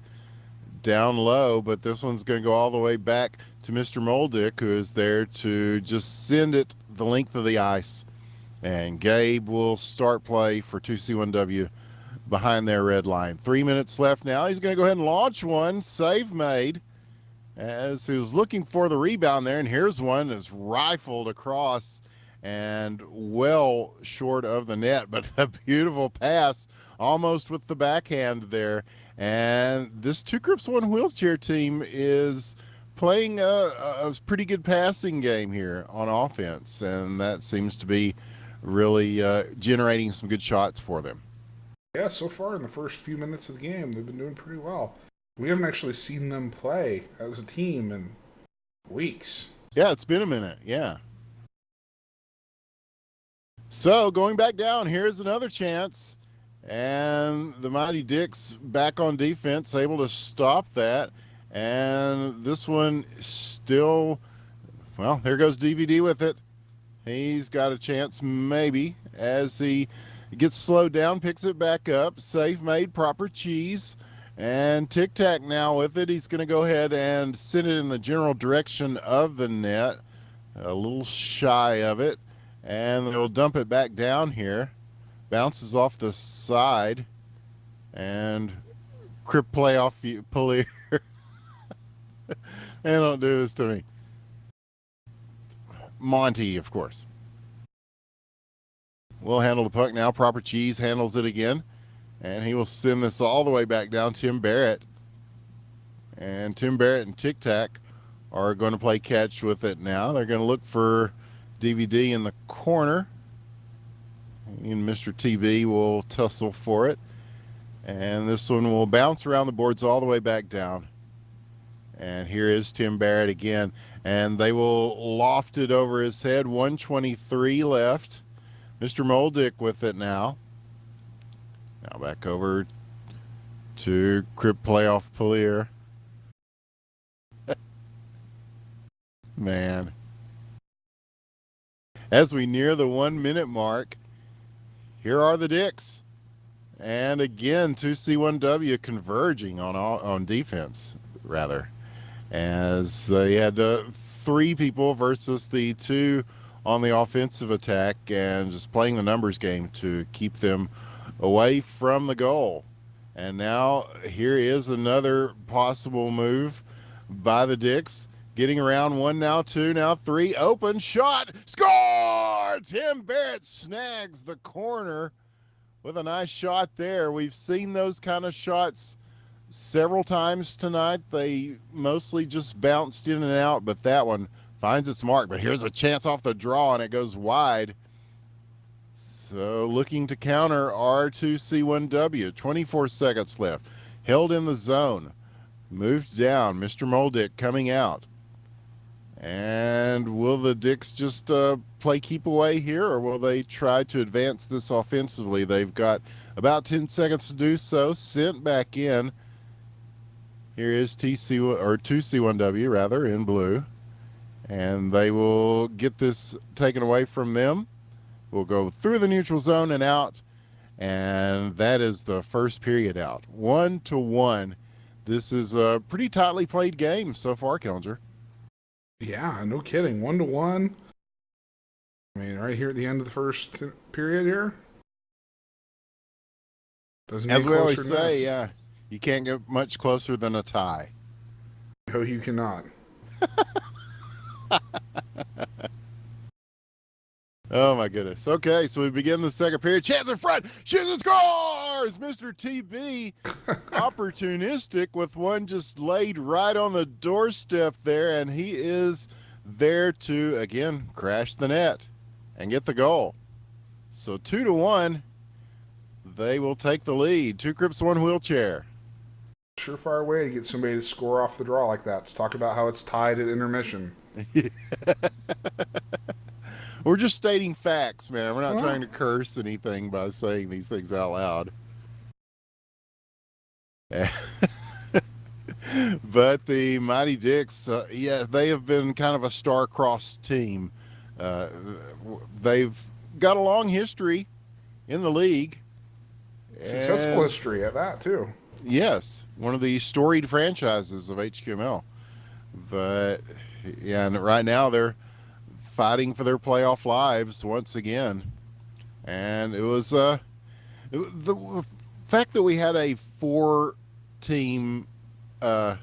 down low, but this one's going to go all the way back to Mr. Moldick, who is there to just send it the length of the ice. And Gabe will start play for 2C1W behind their red line. 3 minutes left now. He's going to go ahead and launch one. Save made as he was looking for the rebound there. And here's one that's rifled across and well short of the net, but a beautiful pass almost with the backhand there. And this 2 Crips 1 wheelchair team is playing a pretty good passing game here on offense, and that seems to be really generating some good shots for them. Yeah, so far in the first few minutes of the game, they've been doing pretty well. We haven't actually seen them play as a team in weeks. Yeah, it's been a minute, yeah. So, going back down, here's another chance. And the Mighty Dicks back on defense, able to stop that. And this one still, well, there goes DVD with it. He's got a chance maybe as he gets slowed down, picks it back up. Safe made, Proper Cheese. And Tic Tac now with it. He's going to go ahead and send it in the general direction of the net. A little shy of it. And they'll dump it back down here. Bounces off the side. And Crip playoff Palier. They don't do this to me. Monty, of course. We'll handle the puck now. Proper Cheese handles it again. And he will send this all the way back down. Tim Barrett. And Tim Barrett and Tic Tac are going to play catch with it now. They're going to look for DVD in the corner. And Mr. TB will tussle for it. And this one will bounce around the boards all the way back down. And here is Tim Barrett again. And they will loft it over his head. 1:23 left. Mr. Moldick with it now. Now back over to Crip Playoff Polier. Man. As we near the 1 minute mark, here are the Dicks. And again, 2C1W converging on defense, rather. As they had 3 people versus the 2 on the offensive attack and just playing the numbers game to keep them away from the goal. And now here is another possible move by the Dicks. Getting around 1, now 2, now 3. Open shot. Score! Tim Barrett snags the corner with a nice shot there. We've seen those kind of shots several times tonight. They mostly just bounced in and out, but that one finds its mark. But here's a chance off the draw, and it goes wide. So looking to counter R2C1W. 24 seconds left. Held in the zone. Moved down. Mr. Moldick coming out. And will the Dicks just play keep away here, or will they try to advance this offensively? They've got about 10 seconds to do so. Sent back in. Here is 2C1W rather in blue. And they will get this taken away from them. We'll go through the neutral zone and out. And that is the first period out. 1-1. This is a pretty tightly played game so far, Killinger. Yeah, no kidding. 1-1. I mean, right here at the end of the first period here. Doesn't get As we closer always than say, this. yeah, you can't get much closer than a tie. No, you cannot. Oh, my goodness. Okay, so we begin the second period. Chance in front. Shoots and scores! Mr. TB, opportunistic with one just laid right on the doorstep there, and he is there to, again, crash the net and get the goal. So 2-1, they will take the lead. 2 Crips, 1 wheelchair. Surefire way to get somebody to score off the draw like that. Let's talk about how it's tied at intermission. We're just stating facts, man. We're not trying to curse anything by saying these things out loud. But the Mighty Dicks, yeah, they have been kind of a star-crossed team. They've got a long history in the league. Successful history at that, too. Yes, one of the storied franchises of HQML. But, yeah, and right now they're fighting for their playoff lives once again. And it was the fact that we had a 4-team kind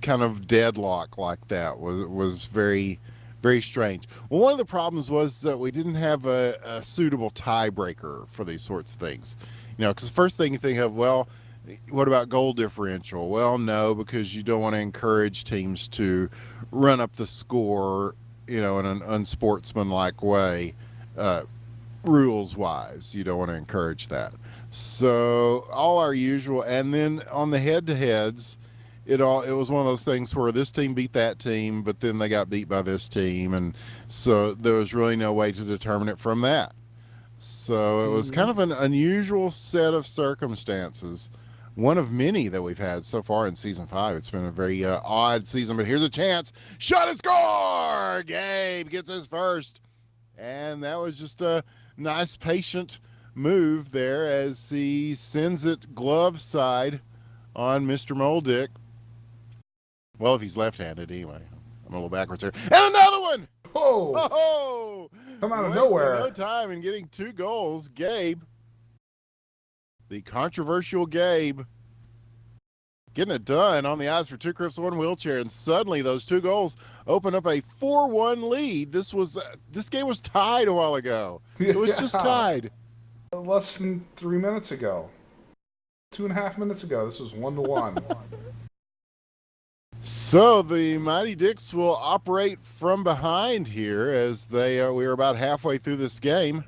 of deadlock like that was very, very strange. Well, one of the problems was that we didn't have a suitable tiebreaker for these sorts of things. You know, because the first thing you think of, well, what about goal differential? Well, no, because you don't want to encourage teams to run up the score, you know, in an unsportsmanlike way, rules-wise. You don't want to encourage that. So all our usual, and then on the head-to-heads, it was one of those things where this team beat that team, but then they got beat by this team, and so there was really no way to determine it from that. So it was kind of an unusual set of circumstances, one of many that we've had so far in Season 5. It's been a very odd season, but here's a chance. Shot and score! Gabe gets his first. And that was just a nice, patient move there as he sends it glove side on Mr. Moldick. Well, if he's left-handed anyway. I'm a little backwards here. And another one! Oh! Come out of nowhere. No time in getting 2 goals. Gabe, the controversial Gabe, getting it done on the ice for 2 Crips, 1 wheelchair, and suddenly those 2 goals open up a 4-1 lead. This game was tied a while ago. It was just tied. Less than 3 minutes ago. 2.5 minutes ago, this was 1-1. So the Mighty Dicks will operate from behind here as we are about halfway through this game.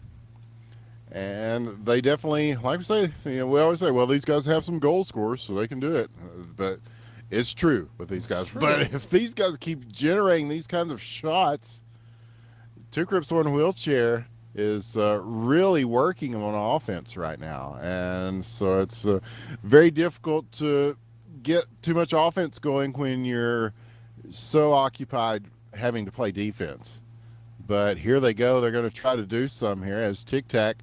And they definitely, like we say, we always say, well, these guys have some goal scorers, so they can do it. But it's true with these guys. But if these guys keep generating these kinds of shots, Two Crips, One Wheelchair is really working on offense right now. And so it's very difficult to get too much offense going when you're so occupied having to play defense. But here they go. They're going to try to do some here as Tic Tac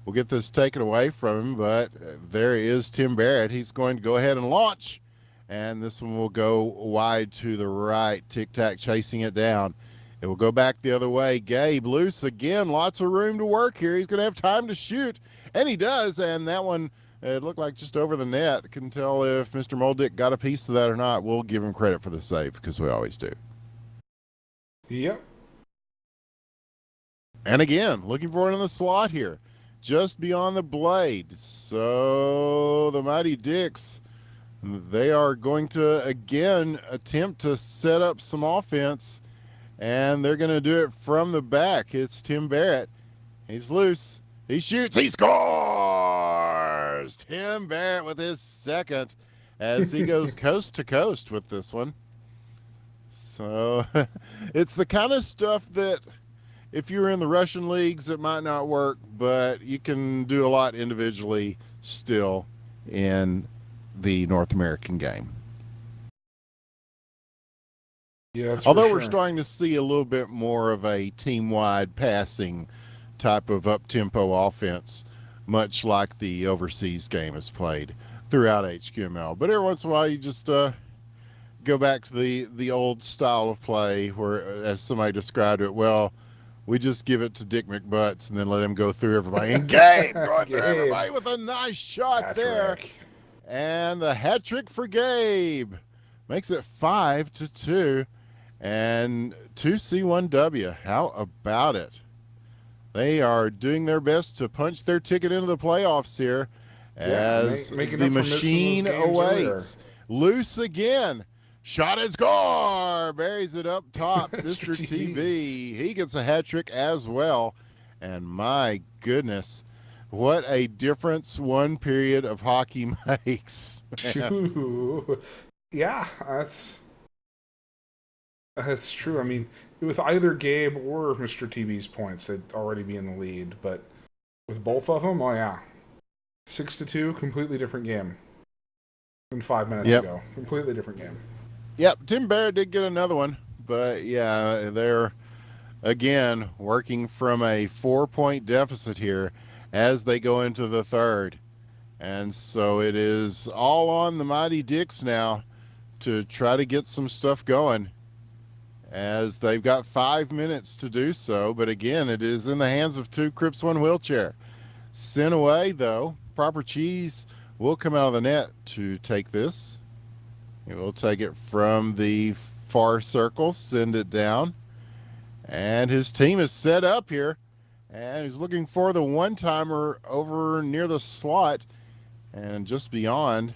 will get this taken away from him. But there is Tim Barrett. He's going to go ahead and launch. And this one will go wide to the right. Tic Tac chasing it down. It will go back the other way. Gabe loose again. Lots of room to work here. He's going to have time to shoot. And he does. And that one, it looked like just over the net. Couldn't tell if Mr. Moldick got a piece of that or not. We'll give him credit for the save because we always do. Yep. And again, looking for it in the slot here. Just beyond the blade. So the Mighty Dicks, they are going to, again, attempt to set up some offense. And they're going to do it from the back. It's Tim Barrett. He's loose. He shoots. He scores! Tim Barrett with his second as he goes coast to coast with this one. So it's the kind of stuff that if you're in the Russian leagues, it might not work, but you can do a lot individually still in the North American game. Yeah, although we're starting to see a little bit more of a team-wide passing type of up-tempo offense, much like the overseas game is played throughout HQML. But every once in a while, you just go back to the old style of play where, as somebody described it, well, we just give it to Dick McButts and then let him go through everybody. And Gabe going through everybody with a nice shot there. And the hat trick for Gabe makes it 5-2. And 2C1W, how about it? They are doing their best to punch their ticket into the playoffs here as the machine awaits. Loose again. Shot and score. Buries it up top. Mr. TB. He gets a hat trick as well. And my goodness, what a difference one period of hockey makes. Yeah, that's true. I mean, with either Gabe or Mr. TB's points, they'd already be in the lead. But with both of them, oh yeah. 6-2, completely different game than 5 minutes ago. Completely different game. Yep, Tim Barrett did get another one. But yeah, they're, again, working from a 4-point deficit here as they go into the third. And so it is all on the Mighty Dicks now to try to get some stuff going, as they've got 5 minutes to do so. But again, it is in the hands of Two Crips, One Wheelchair. Sent away, though. Proper Cheese will come out of the net to take this. He will take it from the far circle, send it down. And his team is set up here. And he's looking for the one-timer over near the slot and just beyond.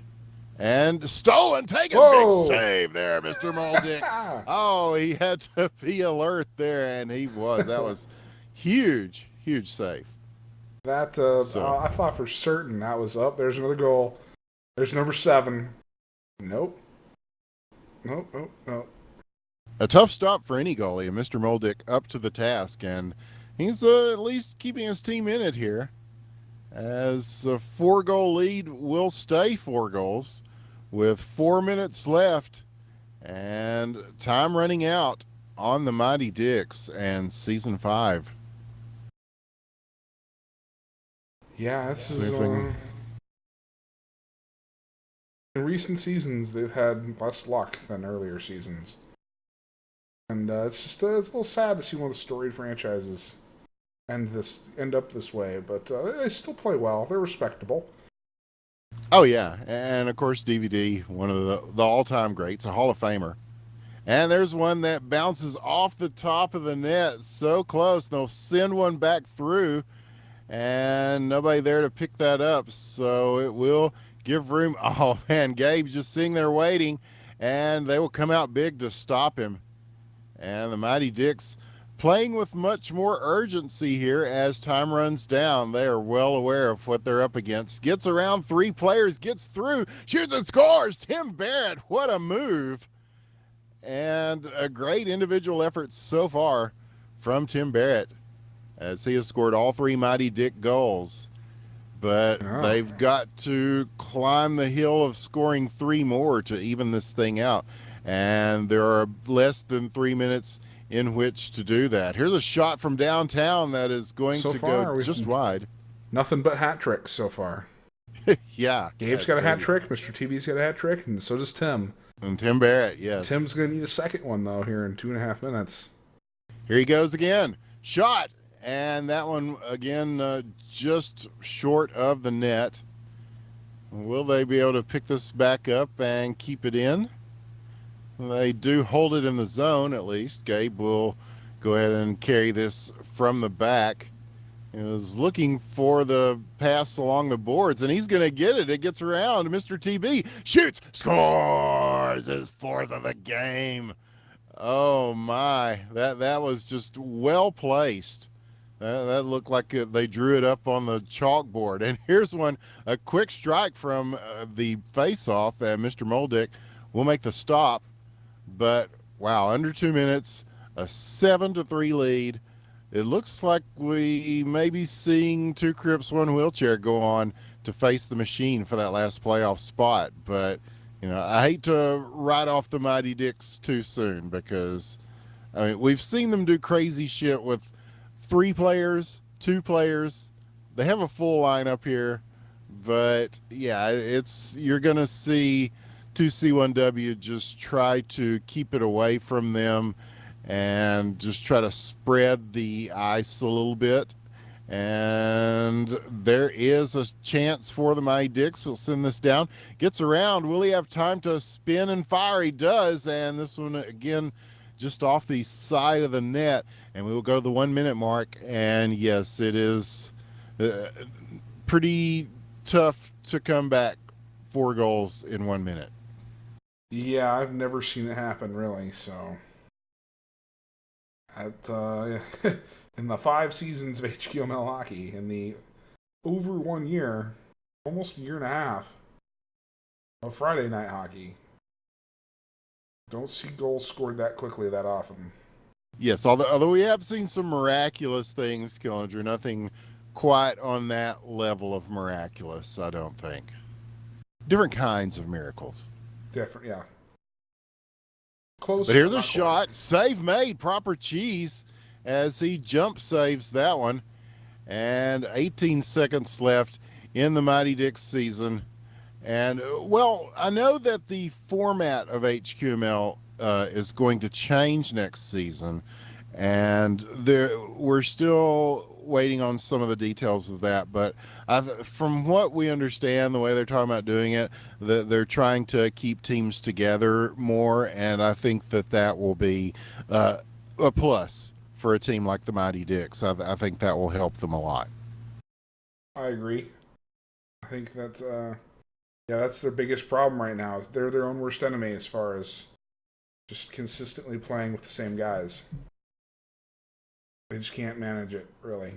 And stolen, taken. Big save there, Mr. Moldick. Oh, he had to be alert there, and he was. That was huge, huge save. That I thought for certain that was up. There's another goal. There's number 7. Nope. A tough stop for any goalie, and Mr. Moldick up to the task, and he's at least keeping his team in it here, as a 4-goal lead will stay 4 goals. With 4 minutes left and time running out on the Mighty Dicks and Season 5. Yeah, this is... in recent seasons, they've had less luck than earlier seasons. And it's just it's a little sad to see one of the storied franchises end up this way. But they still play well. They're respectable. Oh, yeah. And, of course, DVD, one of the all-time greats, a Hall of Famer. And there's one that bounces off the top of the net so close. They'll send one back through, and nobody there to pick that up. So it will give room. Oh, man, Gabe's just sitting there waiting, and they will come out big to stop him. And the Mighty Dicks playing with much more urgency here as time runs down. They are well aware of what they're up against. Gets around 3 players, gets through, shoots and scores. Tim Barrett, what a move. And a great individual effort so far from Tim Barrett, as he has scored all 3 Mighty Dick goals. But they've got to climb the hill of scoring 3 more to even this thing out. And there are less than 3 minutes in which to do that. Here's a shot from downtown that is going to go just wide. Nothing but hat tricks so far. Yeah. Gabe's got a hat trick, Mr. TB's got a hat trick, and so does Tim. And Tim Barrett, yes. Tim's going to need a second one, though, here in 2.5 minutes. Here he goes again. Shot. And that one, again, just short of the net. Will they be able to pick this back up and keep it in? They do hold it in the zone, at least. Gabe will go ahead and carry this from the back. He was looking for the pass along the boards, and he's going to get it. It gets around. Mr. TB shoots, scores his 4th of the game. Oh, my. That was just well placed. That looked like they drew it up on the chalkboard. And here's one, a quick strike from the face-off, and Mr. Moldick will make the stop. But, wow, under 2 minutes, a 7-3 lead. It looks like we may be seeing 2 Crips, 1 wheelchair go on to face the machine for that last playoff spot. But, I hate to write off the Mighty Dicks too soon because, we've seen them do crazy shit with 3 players, 2 players. They have a full lineup here. But, yeah, you're going to see 2C1W just try to keep it away from them and just try to spread the ice a little bit. And there is a chance for the Mighty Dicks. We'll send this down. Gets around. Will he have time to spin and fire? He does. And this one, again, just off the side of the net. And we will go to the 1 minute mark. And yes, it is pretty tough to come back 4 goals in 1 minute. Yeah, I've never seen it happen, really, so... in the 5 seasons of HQML hockey, in the over 1 year, almost a year and a half, of Friday Nite Hockey, don't see goals scored that quickly that often. Yes, although we have seen some miraculous things, Killinger, nothing quite on that level of miraculous, I don't think. Different kinds of miracles. Different, yeah. Close. But here's a shot. Save made. Proper cheese as he jump saves that one. And 18 seconds left in the Mighty Dicks season. And, well, I know that the format of HQML is going to change next season. And we're still waiting on some of the details of that. But from what we understand, the way they're talking about doing it, they're trying to keep teams together more. And I think that will be a plus for a team like the Mighty Dicks. I think that will help them a lot. I agree. I think that, that's their biggest problem right now. They're their own worst enemy as far as just consistently playing with the same guys. They just can't manage it, really.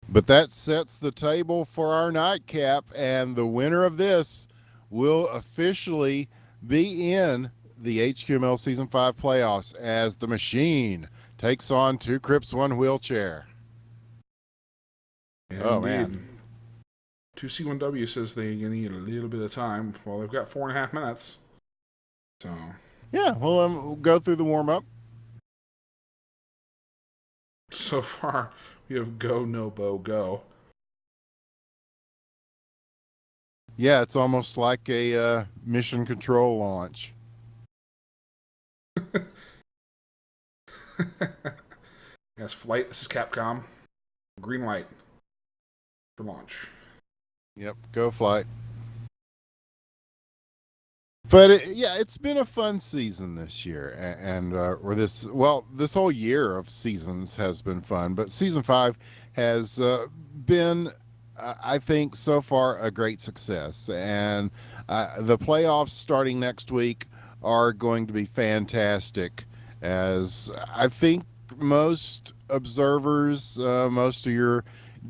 But that sets the table for our nightcap, and the winner of this will officially be in the HQML Season 5 playoffs as the Machine takes on 2 Crips, 1 wheelchair. Indeed. Oh, man. 2C1W says they need a little bit of time. Well, they've got 4.5 minutes. So. Yeah, well, we'll go through the warm-up. So far, we have go, no, bo, go. Yeah, it's almost like a mission control launch. Yes, flight. This is Capcom. Green light for launch. Yep, go flight. But it's been a fun season this year, and this whole year of seasons has been fun. But season 5 has been, I think, so far a great success, and the playoffs starting next week are going to be fantastic as I think most observers, most of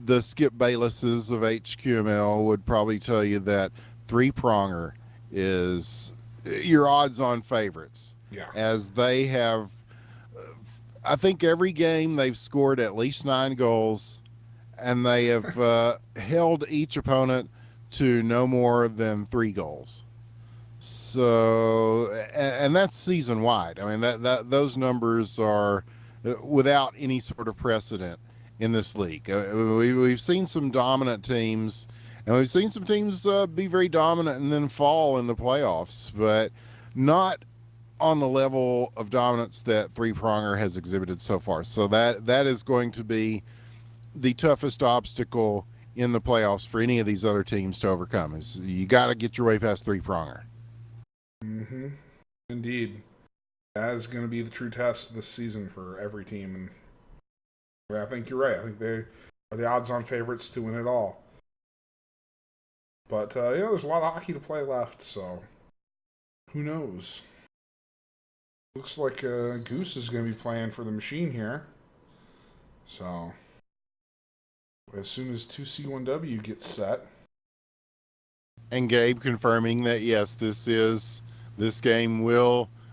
the Skip Baylesses of HQML would probably tell you that three-pronger is your odds-on favorites, Yeah. as they have, I think every game they've scored at least 9 goals, and they have held each opponent to no more than 3 goals. So, and that's season wide. I mean, that those numbers are without any sort of precedent in this league. We've seen some dominant teams, and we've seen some teams be very dominant and then fall in the playoffs, but not on the level of dominance that three-pronger has exhibited so far. So that is going to be the toughest obstacle in the playoffs for any of these other teams to overcome. Is you got to get your way past three-pronger. Mm-hmm. Indeed. That is going to be the true test this season for every team. And I think you're right. I think they are the odds-on favorites to win it all. But, there's a lot of hockey to play left, so who knows? Looks like Goose is going to be playing for the machine here. So, as soon as 2C1W gets set. And Gabe confirming that, yes, the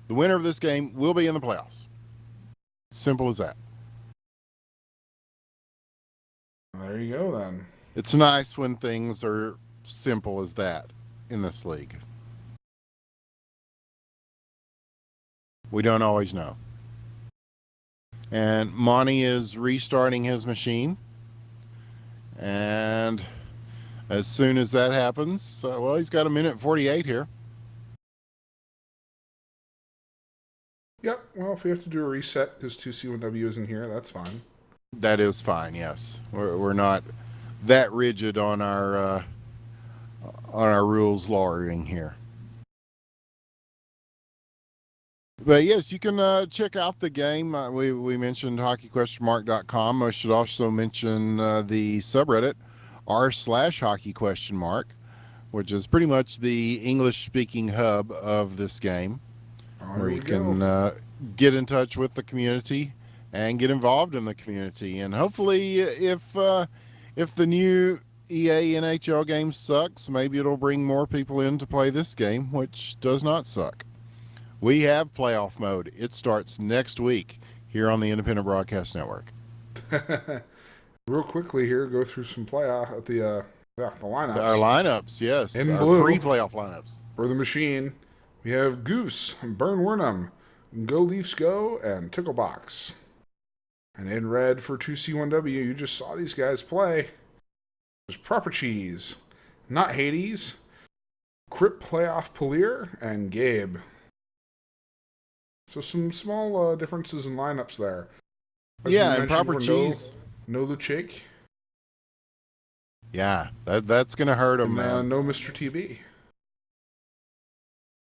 winner of this game will be in the playoffs. Simple as that. There you go, then. It's nice when things are simple as that in this league. We don't always know. And Monty is restarting his machine. And as soon as that happens, he's got 1:48 here. Yep, well, if we have to do a reset because 2C1W isn't here, that's fine. That is fine, yes. We're not that rigid on our rules lawyering here. But yes, you can check out the game. We mentioned hockeyquestionmark.com. I should also mention the subreddit r/hockey?, which is pretty much the English-speaking hub of this game, where you can get in touch with the community and get involved in the community. And hopefully, if the new EA NHL game sucks, maybe it'll bring more people in to play this game, which does not suck. We have playoff mode. It starts next week here on the Independent Broadcast Network. Real quickly here, go through some playoff the lineups. Our lineups, yes. In our blue, pre-playoff lineups. For the machine, we have Goose, Burn Wernham, Go Leafs Go, and Ticklebox. And in red for 2C1W, you just saw these guys play. There's Proper Cheese, Not Hades, Crip Playoff Polier, and Gabe. So some small differences in lineups there. As yeah, and Proper Cheese. No Luchik. Yeah, that's going to hurt him, man. No Mr. TB.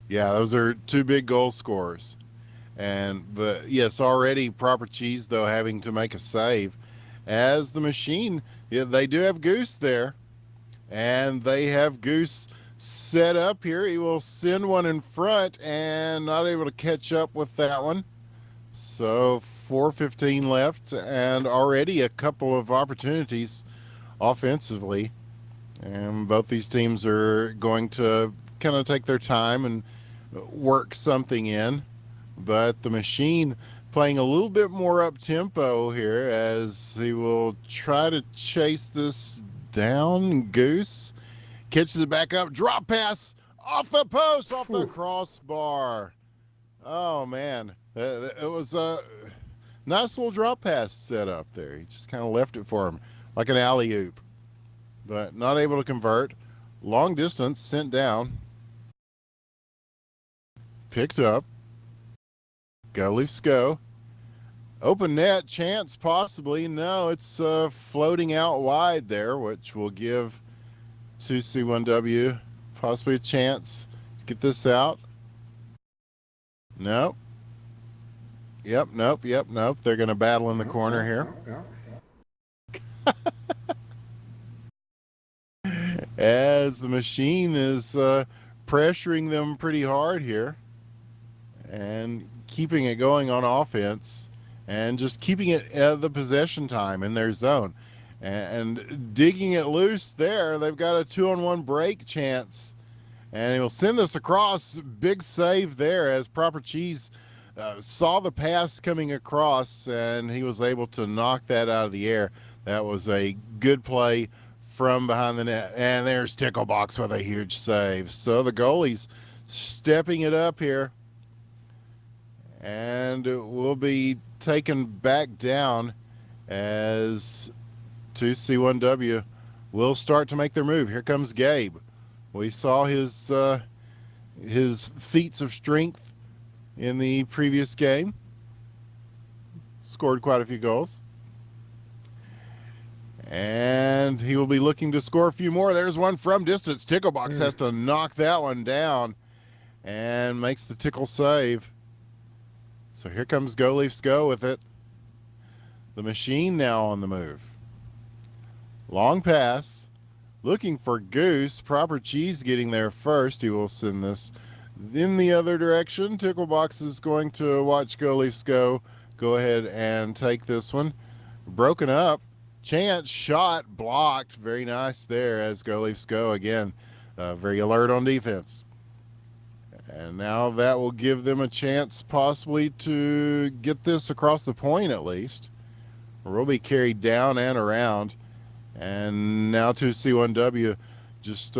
Yeah, those are 2 big goal scorers. But yes, already Proper Cheese, though, having to make a save. As the machine, yeah, they do have Goose there. And they have Goose set up here. He will send one in front and not able to catch up with that one. So 4:15 left and already a couple of opportunities offensively. And both these teams are going to kind of take their time and work something in. But the machine playing a little bit more up-tempo here as he will try to chase this down. Goose catches it back up. Drop pass off the post, off the crossbar. Oh, man. It was a nice little drop pass set up there. He just kind of left it for him like an alley-oop. But not able to convert. Long distance, sent down. Picked up. Go Leafs go. Open net, chance possibly. No, it's floating out wide there, which will give 2C1W possibly a chance to get this out. Nope. Yep, nope. They're going to battle in the corner here. As the machine is pressuring them pretty hard here and keeping it going on offense and just keeping it the possession time in their zone and digging it loose there. They've got a 2-on-1 break chance, and he'll send this across. Big save there as Proper Cheese saw the pass coming across, and he was able to knock that out of the air. That was a good play from behind the net. And there's Ticklebox with a huge save. So the goalie's stepping it up here, and it will be taken back down as 2C1W will start to make their move. Here comes Gabe. We saw his feats of strength in the previous game. Scored quite a few goals. And he will be looking to score a few more. There's one from distance. Ticklebox has to knock that one down and makes the tickle save. So here comes Go Leafs Go with it. The machine now on the move. Long pass. Looking for Goose. Proper Cheese getting there first. He will send this in the other direction. Ticklebox is going to watch Go Leafs Go. Go ahead and take this one. Broken up. Chance shot blocked. Very nice there as Go Leafs Go again. Very alert on defense. And now that will give them a chance possibly to get this across the point at least. Or will be carried down and around. And now to C1W just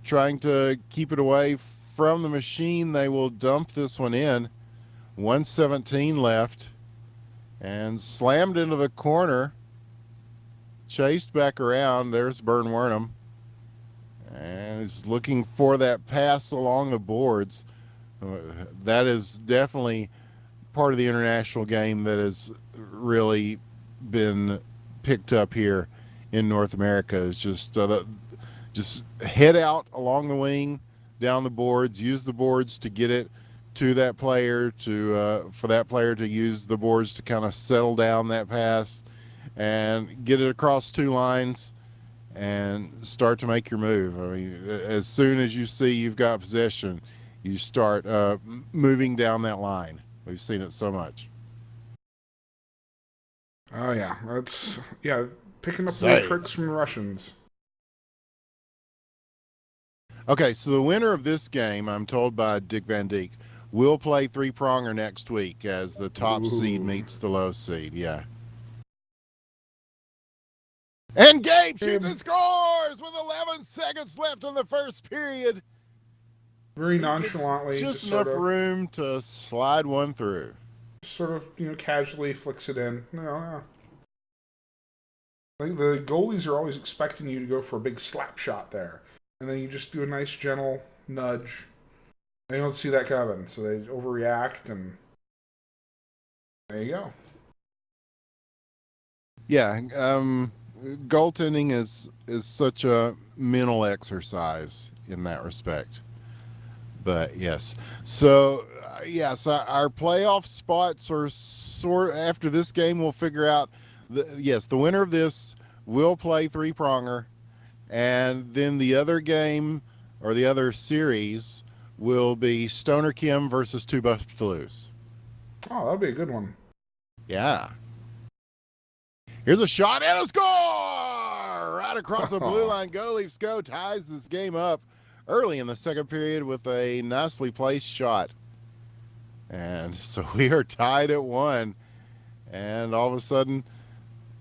trying to keep it away from the machine. They will dump this one in. 1:17 left. And slammed into the corner. Chased back around. There's Burn Wernham. And he's looking for that pass along the boards. That is definitely part of the international game that has really been picked up here in North America. Is just head out along the wing, down the boards, use the boards to get it to that player, for that player to use the boards to kind of settle down that pass and get it across two lines and start to make your move. I mean, as soon as you see you've got possession, you start moving down that line. We've seen it so much. Oh, yeah. Picking up the tricks from the Russians. Okay, so the winner of this game, I'm told by Dick Van Dijk, will play three-pronger next week as the top seed meets the low seed. Yeah. And Gabe shoots and scores with 11 seconds left in the first period. Very nonchalantly. Just enough room to slide one through. Sort of, casually flicks it in. No. I think the goalies are always expecting you to go for a big slap shot there. And then you just do a nice gentle nudge. They don't see that coming, so they overreact, and there you go. Yeah, goaltending is such a mental exercise in that respect. But yes, so our playoff spots are after this game. We'll figure out. The winner of this will play three-pronger, and then the other game or the other series will be Stoner Kim versus Two Buffs Toulouse. Oh, that'll be a good one. Yeah. Here's a shot and a score right across the blue line. Go Leafs Go ties this game up early in the second period with a nicely placed shot. And so we are tied at 1. And all of a sudden,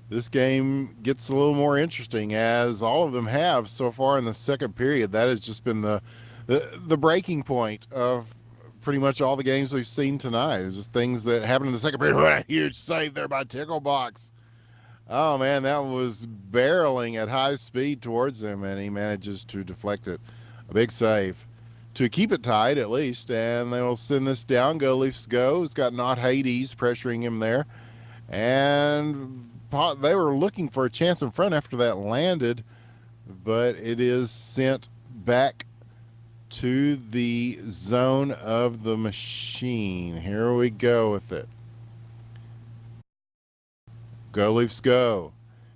this game gets a little more interesting, as all of them have so far in the second period. That has just been the breaking point of pretty much all the games we've seen tonight. It's just things that happened in the second period. What a huge save there by Ticklebox. Oh, man, that was barreling at high speed towards him, and he manages to deflect it. A big save to keep it tied, at least, and they will send this down. Go Leafs Go. He's got Not Hades pressuring him there, and they were looking for a chance in front after that landed, but it is sent back to the zone of the machine. Here we go with it. Go Leafs Go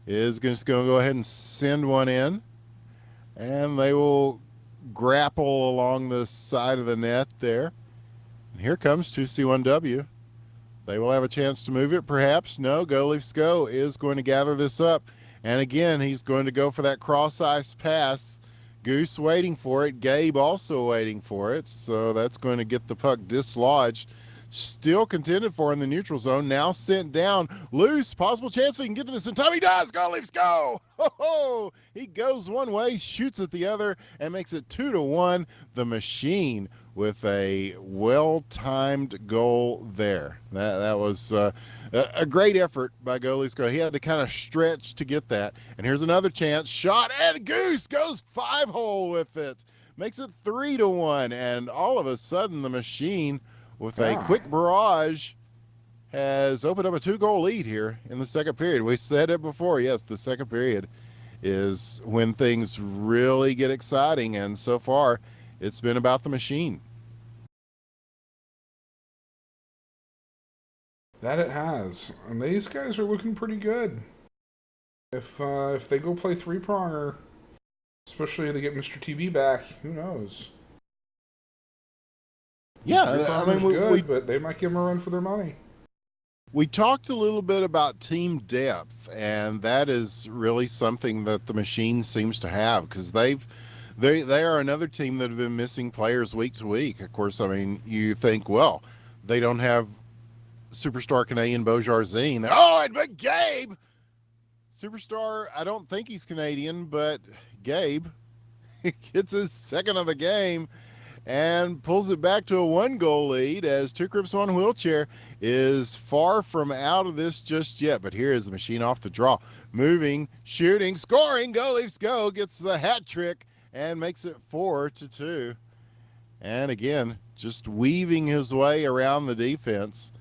is just going to go ahead and send one in, and they will grapple along the side of the net there And here comes 2C1W. They will have a chance to move it, perhaps. No, Go Leafs Go is going to gather this up. And again, he's going to go for that cross-ice pass. Goose waiting for it. Gabe also waiting for it. So that's going to get the puck dislodged. Still contended for in the neutral zone. Now sent down. Loose. Possible chance if he can get to this in time. He does. Go Leafs Go. Ho-ho! He goes one way, shoots at the other, and makes it 2-1. The Machine with a well-timed goal there. That was a great effort by Go Leafs Go. He had to kind of stretch to get that. And here's another chance. Shot, and Goose goes 5-hole with it. Makes it 3-1. And all of a sudden, the Machine, with a quick barrage, has opened up a 2-goal lead here in the second period. We said it before. Yes, the second period is when things really get exciting. And so far, it's been about the Machine. That it has. And these guys are looking pretty good. If they go play three-pronger, especially if they get Mr. TB back, who knows? Yeah, I mean, good, but they might give them a run for their money. We talked a little bit about team depth, and that is really something that the Machine seems to have, because they are another team that have been missing players week to week. Of course, I mean, you think, well, they don't have superstar Canadian Beaujardin. Oh, but Gabe, superstar, I don't think he's Canadian, but Gabe gets his second of the game and pulls it back to a 1-goal lead, as Two Crips One Wheelchair is far from out of this just yet. But here is the Machine off the draw, moving, shooting, scoring. Go Leafs Go gets the hat trick and makes it 4-2. And again, just weaving his way around the defense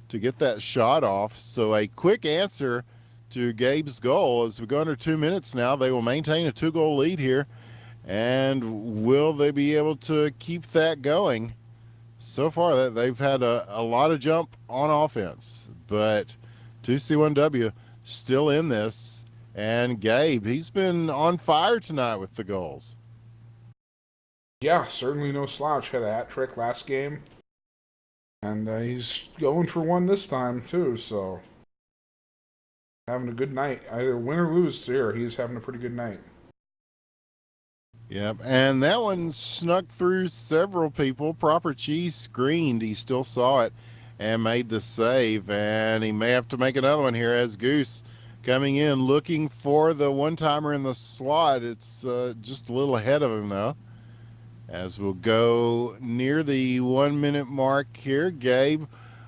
to get that shot off. So a quick answer to Gabe's goal. As we go under 2 minutes now, they will maintain a 2-goal lead here. And will they be able to keep that going? So far, they've had a lot of jump on offense, but 2C1W still in this. And Gabe, he's been on fire tonight with the goals. Yeah, certainly no slouch. Had a hat trick last game. And he's going for one this time, too, so having a good night. Either win or lose here, he's having a pretty good night. Yep, and that one snuck through several people. Proper Cheese screened. He still saw it and made the save, and he may have to make another one here as Goose coming in looking for the one-timer in the slot. It's just a little ahead of him, though. As we'll go near the 1-minute mark here, Gabe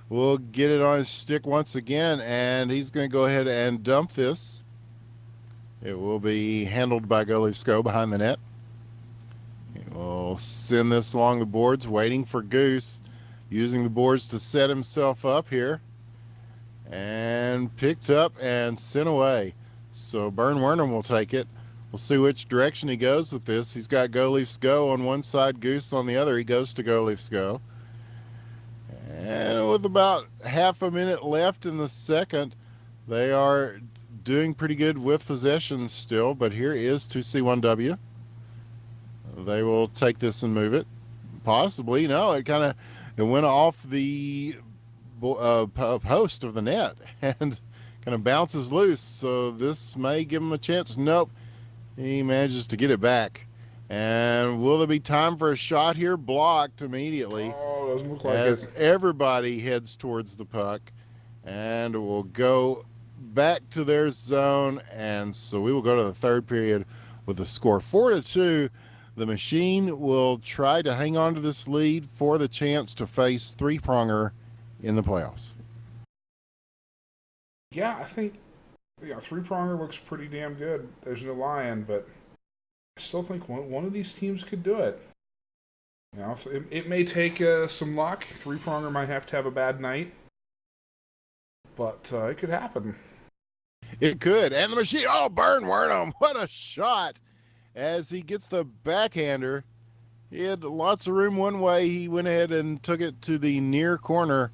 will get it on his stick once again, and he's going to go ahead and dump this. It will be handled by Go Leafs Go behind the net. We'll send this along the boards, waiting for Goose, using the boards to set himself up here. And picked up and sent away. So Bern Wernham will take it. We'll see which direction he goes with this. He's got Go Leafs Go on one side, Goose on the other. He goes to Go Leafs Go. And with about half a minute left in the second, they are doing pretty good with possession still. But here is 2C1W. They will take this and move it. Possibly. No, it went off the post of the net and kind of bounces loose. So this may give him a chance. Nope. He manages to get it back. And will there be time for a shot here? Blocked immediately. Oh, doesn't look like as it. Everybody heads towards the puck. And will go back to their zone. And so we will go to the third period with the score 4-2. The Machine will try to hang on to this lead for the chance to face three-pronger in the playoffs. Yeah, I think three-pronger looks pretty damn good. There's no lying, but I still think one of these teams could do it. You know, it may take some luck. Three-pronger might have to have a bad night, but it could happen. It could. And the Machine, Bern Wernham, what a shot. As he gets the backhander, he had lots of room one way. He went ahead and took it to the near corner,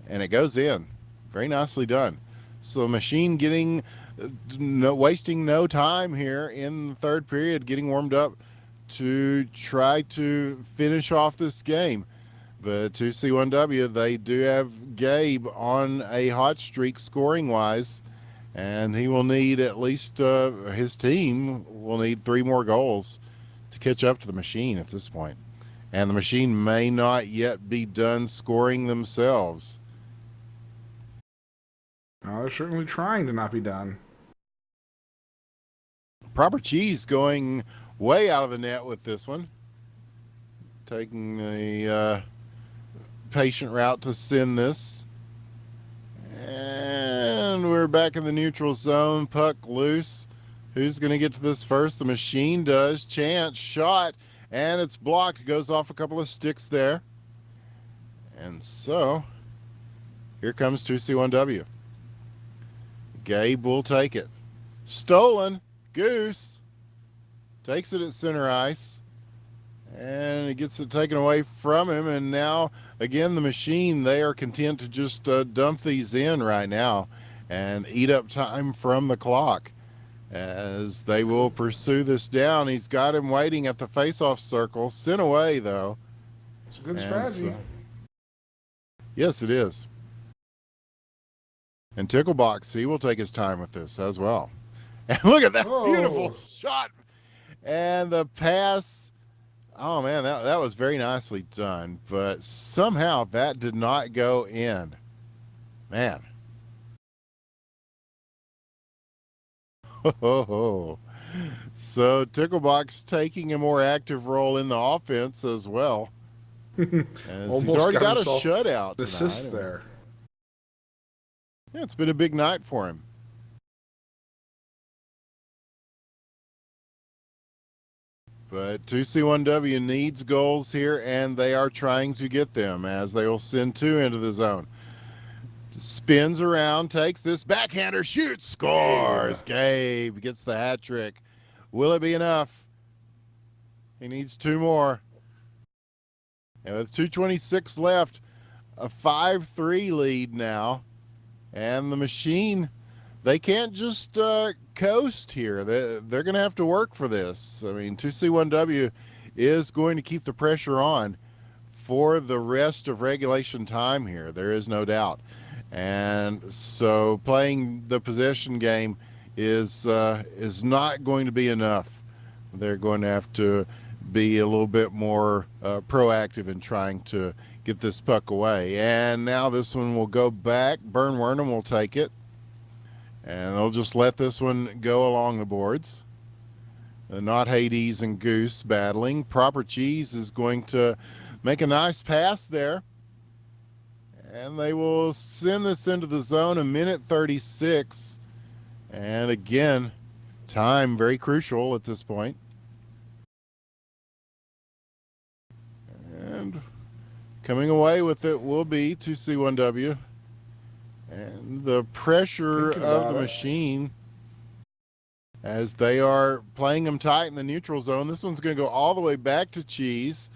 and it goes in. Very nicely done. So the Machine wasting no time here in the third period, getting warmed up to try to finish off this game. But 2C1W, they do have Gabe on a hot streak scoring-wise, and he will need at least, his team will need 3 more goals to catch up to the machine at this point. And the machine may not yet be done scoring themselves. They're certainly trying to not be done. Proper Cheese going way out of the net with this one. Taking the patient route to send this. And we're back in the neutral zone. Puck loose. Who's going to get to this first? The machine does. Chance shot. And it's blocked. It goes off a couple of sticks there. And so, here comes 2C1W. Gabe will take it. Stolen. Goose takes it at center ice. And he gets it taken away from him. And now, again, the machine, they are content to just dump these in right now and eat up time from the clock as they will pursue this down. He's got him waiting at the face-off circle. Sent away, though. It's a good strategy. Yes, it is. And Ticklebox, he will take his time with this as well. And look at that beautiful shot. And the pass. Oh, man, that was very nicely done. But somehow that did not go in. Man. So Ticklebox taking a more active role in the offense as well. As he's already got a shutout. Assist there. Yeah, it's been a big night for him. But 2C1W needs goals here, and they are trying to get them as they will send 2 into the zone. Spins around, takes this backhander, shoots, scores. Gabe gets the hat trick. Will it be enough? He needs 2 more. And with 2:26 left, a 5-3 lead now. And the machine, they can't just coast here. They're going to have to work for this. I mean, 2C1W is going to keep the pressure on for the rest of regulation time here. There is no doubt. And so playing the possession game is not going to be enough. They're going to have to be a little bit more proactive in trying to get this puck away. And now this one will go back. Burn Wernham will take it. And they'll just let this one go along the boards. Not Hades and Goose battling. Proper Cheese is going to make a nice pass there. And they will send this into the zone, 1:36. And again, time very crucial at this point. And coming away with it will be 2C1W. And the pressure of the machine as they are playing them tight in the neutral zone. This one's going to go all the way back to Cheese.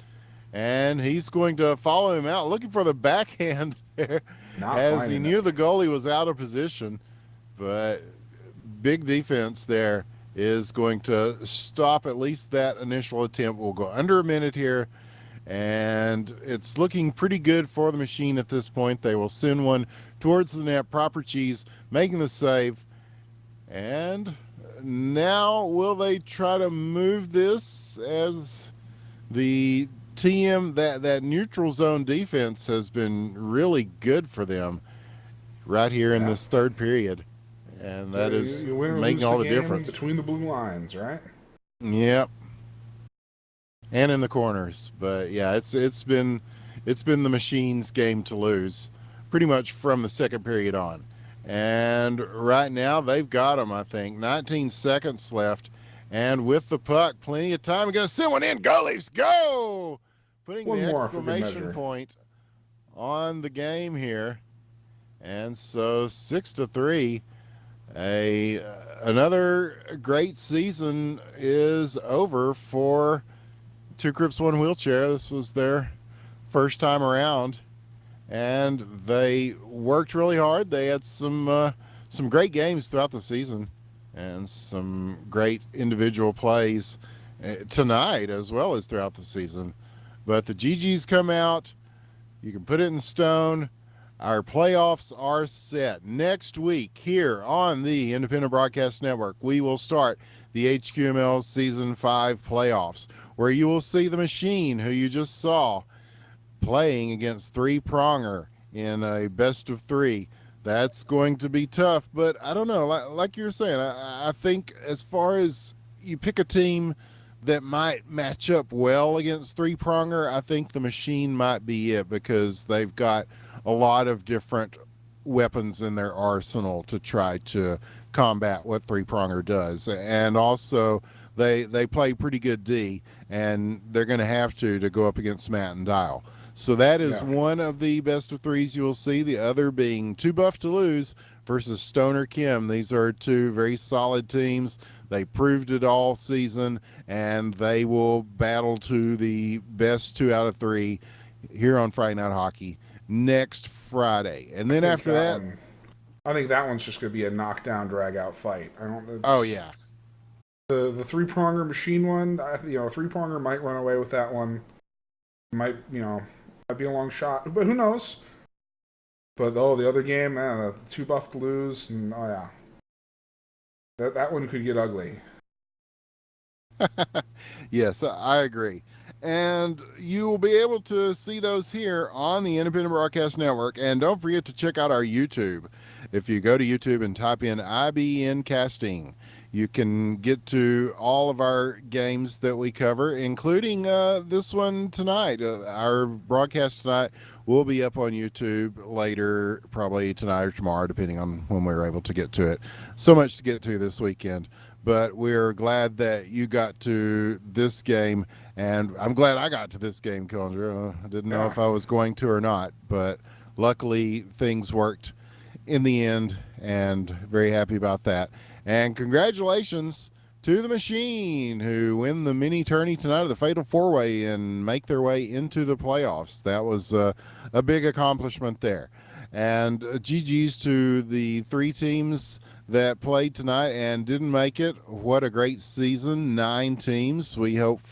And he's going to follow him out, looking for the backhand there as he knew the goalie was out of position. But big defense there is going to stop at least that initial attempt. We'll go under a minute here. And it's looking pretty good for the machine at this point. They will send one towards the net. Proper Cheese making the save. And now will they try to move this as the TM, that neutral zone defense has been really good for them right here in this third period. And that is making all the difference. Between the blue lines, right? Yep. And in the corners. But yeah, it's been the machine's game to lose pretty much from the second period on. And right now they've got them, I think. 19 seconds left. And with the puck, plenty of time. We're going to send one in. Go Leafs, go! Putting the exclamation point on the game here. And so 6-3. Another great season is over for Two Crips, One Wheelchair. This was their first time around, and they worked really hard. They had some great games throughout the season and some great individual plays tonight as well as throughout the season. But the GGs come out You can put it in stone. Our playoffs are set. Next week here on the Independent Broadcast Network, we will start the HQML Season 5 playoffs, where you will see the Machine, who you just saw, playing against Three Pronger in a best of three. That's going to be tough, but I don't know. Like you were saying, I think as far as you pick a team that might match up well against Three Pronger, I think the Machine might be it, because they've got a lot of different weapons in their arsenal to try to combat what Three Pronger does. And also they play pretty good D, and they're going to have to go up against Matt and Dial. So that is one of the best of threes you will see. The other being Too Buff to Lose versus Stoner Kim. These are two very solid teams. They proved it all season, and they will battle to the best 2 out of 3 here on Friday Night Hockey next Friday. And then after that, I think that one's just going to be a knockdown, drag-out fight. Oh, yeah. The Three Pronger Machine one, Three Pronger might run away with that one. Might be a long shot, but who knows? But the other game, the Too Buff to Lose, and that one could get ugly. Yes, I agree. And you will be able to see those here on the Independent Broadcast Network. And don't forget to check out our YouTube. If you go to YouTube and type in IBN Casting, you can get to all of our games that we cover, including this one tonight. Our broadcast tonight will be up on YouTube later, probably tonight or tomorrow, depending on when we're able to get to it. So much to get to this weekend. But we're glad that you got to this game, and I'm glad I got to this game, Killinger. I didn't know if I was going to or not, but luckily things worked in the end, and very happy about that. And congratulations to the Machine, who win the mini tourney tonight of the Fatal 4-Way and make their way into the playoffs. That was a big accomplishment there. And GG's to the 3 teams that played tonight and didn't make it. What a great season. 9 teams. We hope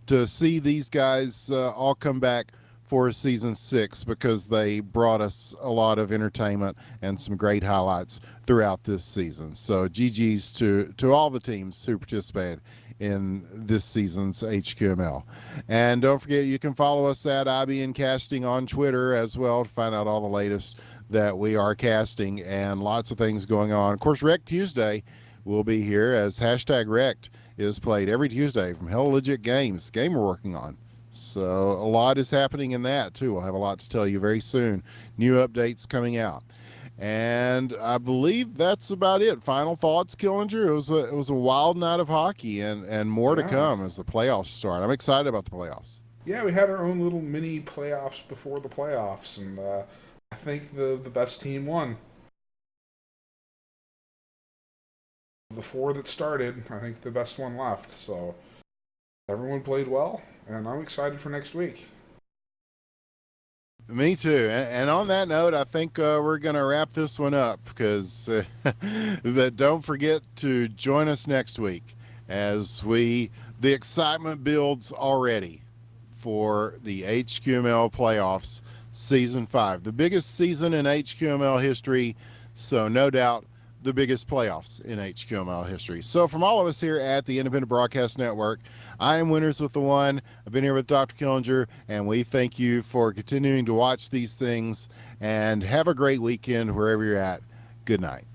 to see these guys all come back for season 6, because they brought us a lot of entertainment and some great highlights throughout this season. So GG's to all the teams who participated in this season's HQML. And don't forget, you can follow us at IBN Casting on Twitter as well to find out all the latest that we are casting, and lots of things going on. Of course, Rec Tuesday will be here, as #Rect is played every Tuesday from Hell Legit Games, game we're working on. So a lot is happening in that too. We'll have a lot to tell you very soon. New updates coming out. And I believe that's about it. Final thoughts, Killinger? It was a wild night of hockey, and more to come as the playoffs start. I'm excited about the playoffs. Yeah, we had our own little mini playoffs before the playoffs, and I think the best team won. The 4 that started, I think the best one left. So everyone played well, and I'm excited for next week. Me too. And on that note, I think we're going to wrap this one up, because but don't forget to join us next week as the excitement builds already for the HQML playoffs season 5, the biggest season in HQML history. So no doubt the biggest playoffs in HQML history. So from all of us here at the Independent Broadcast Network, I am Winners with the One. I've been here with Dr. Killinger, and we thank you for continuing to watch these things, and have a great weekend wherever you're at. Good night.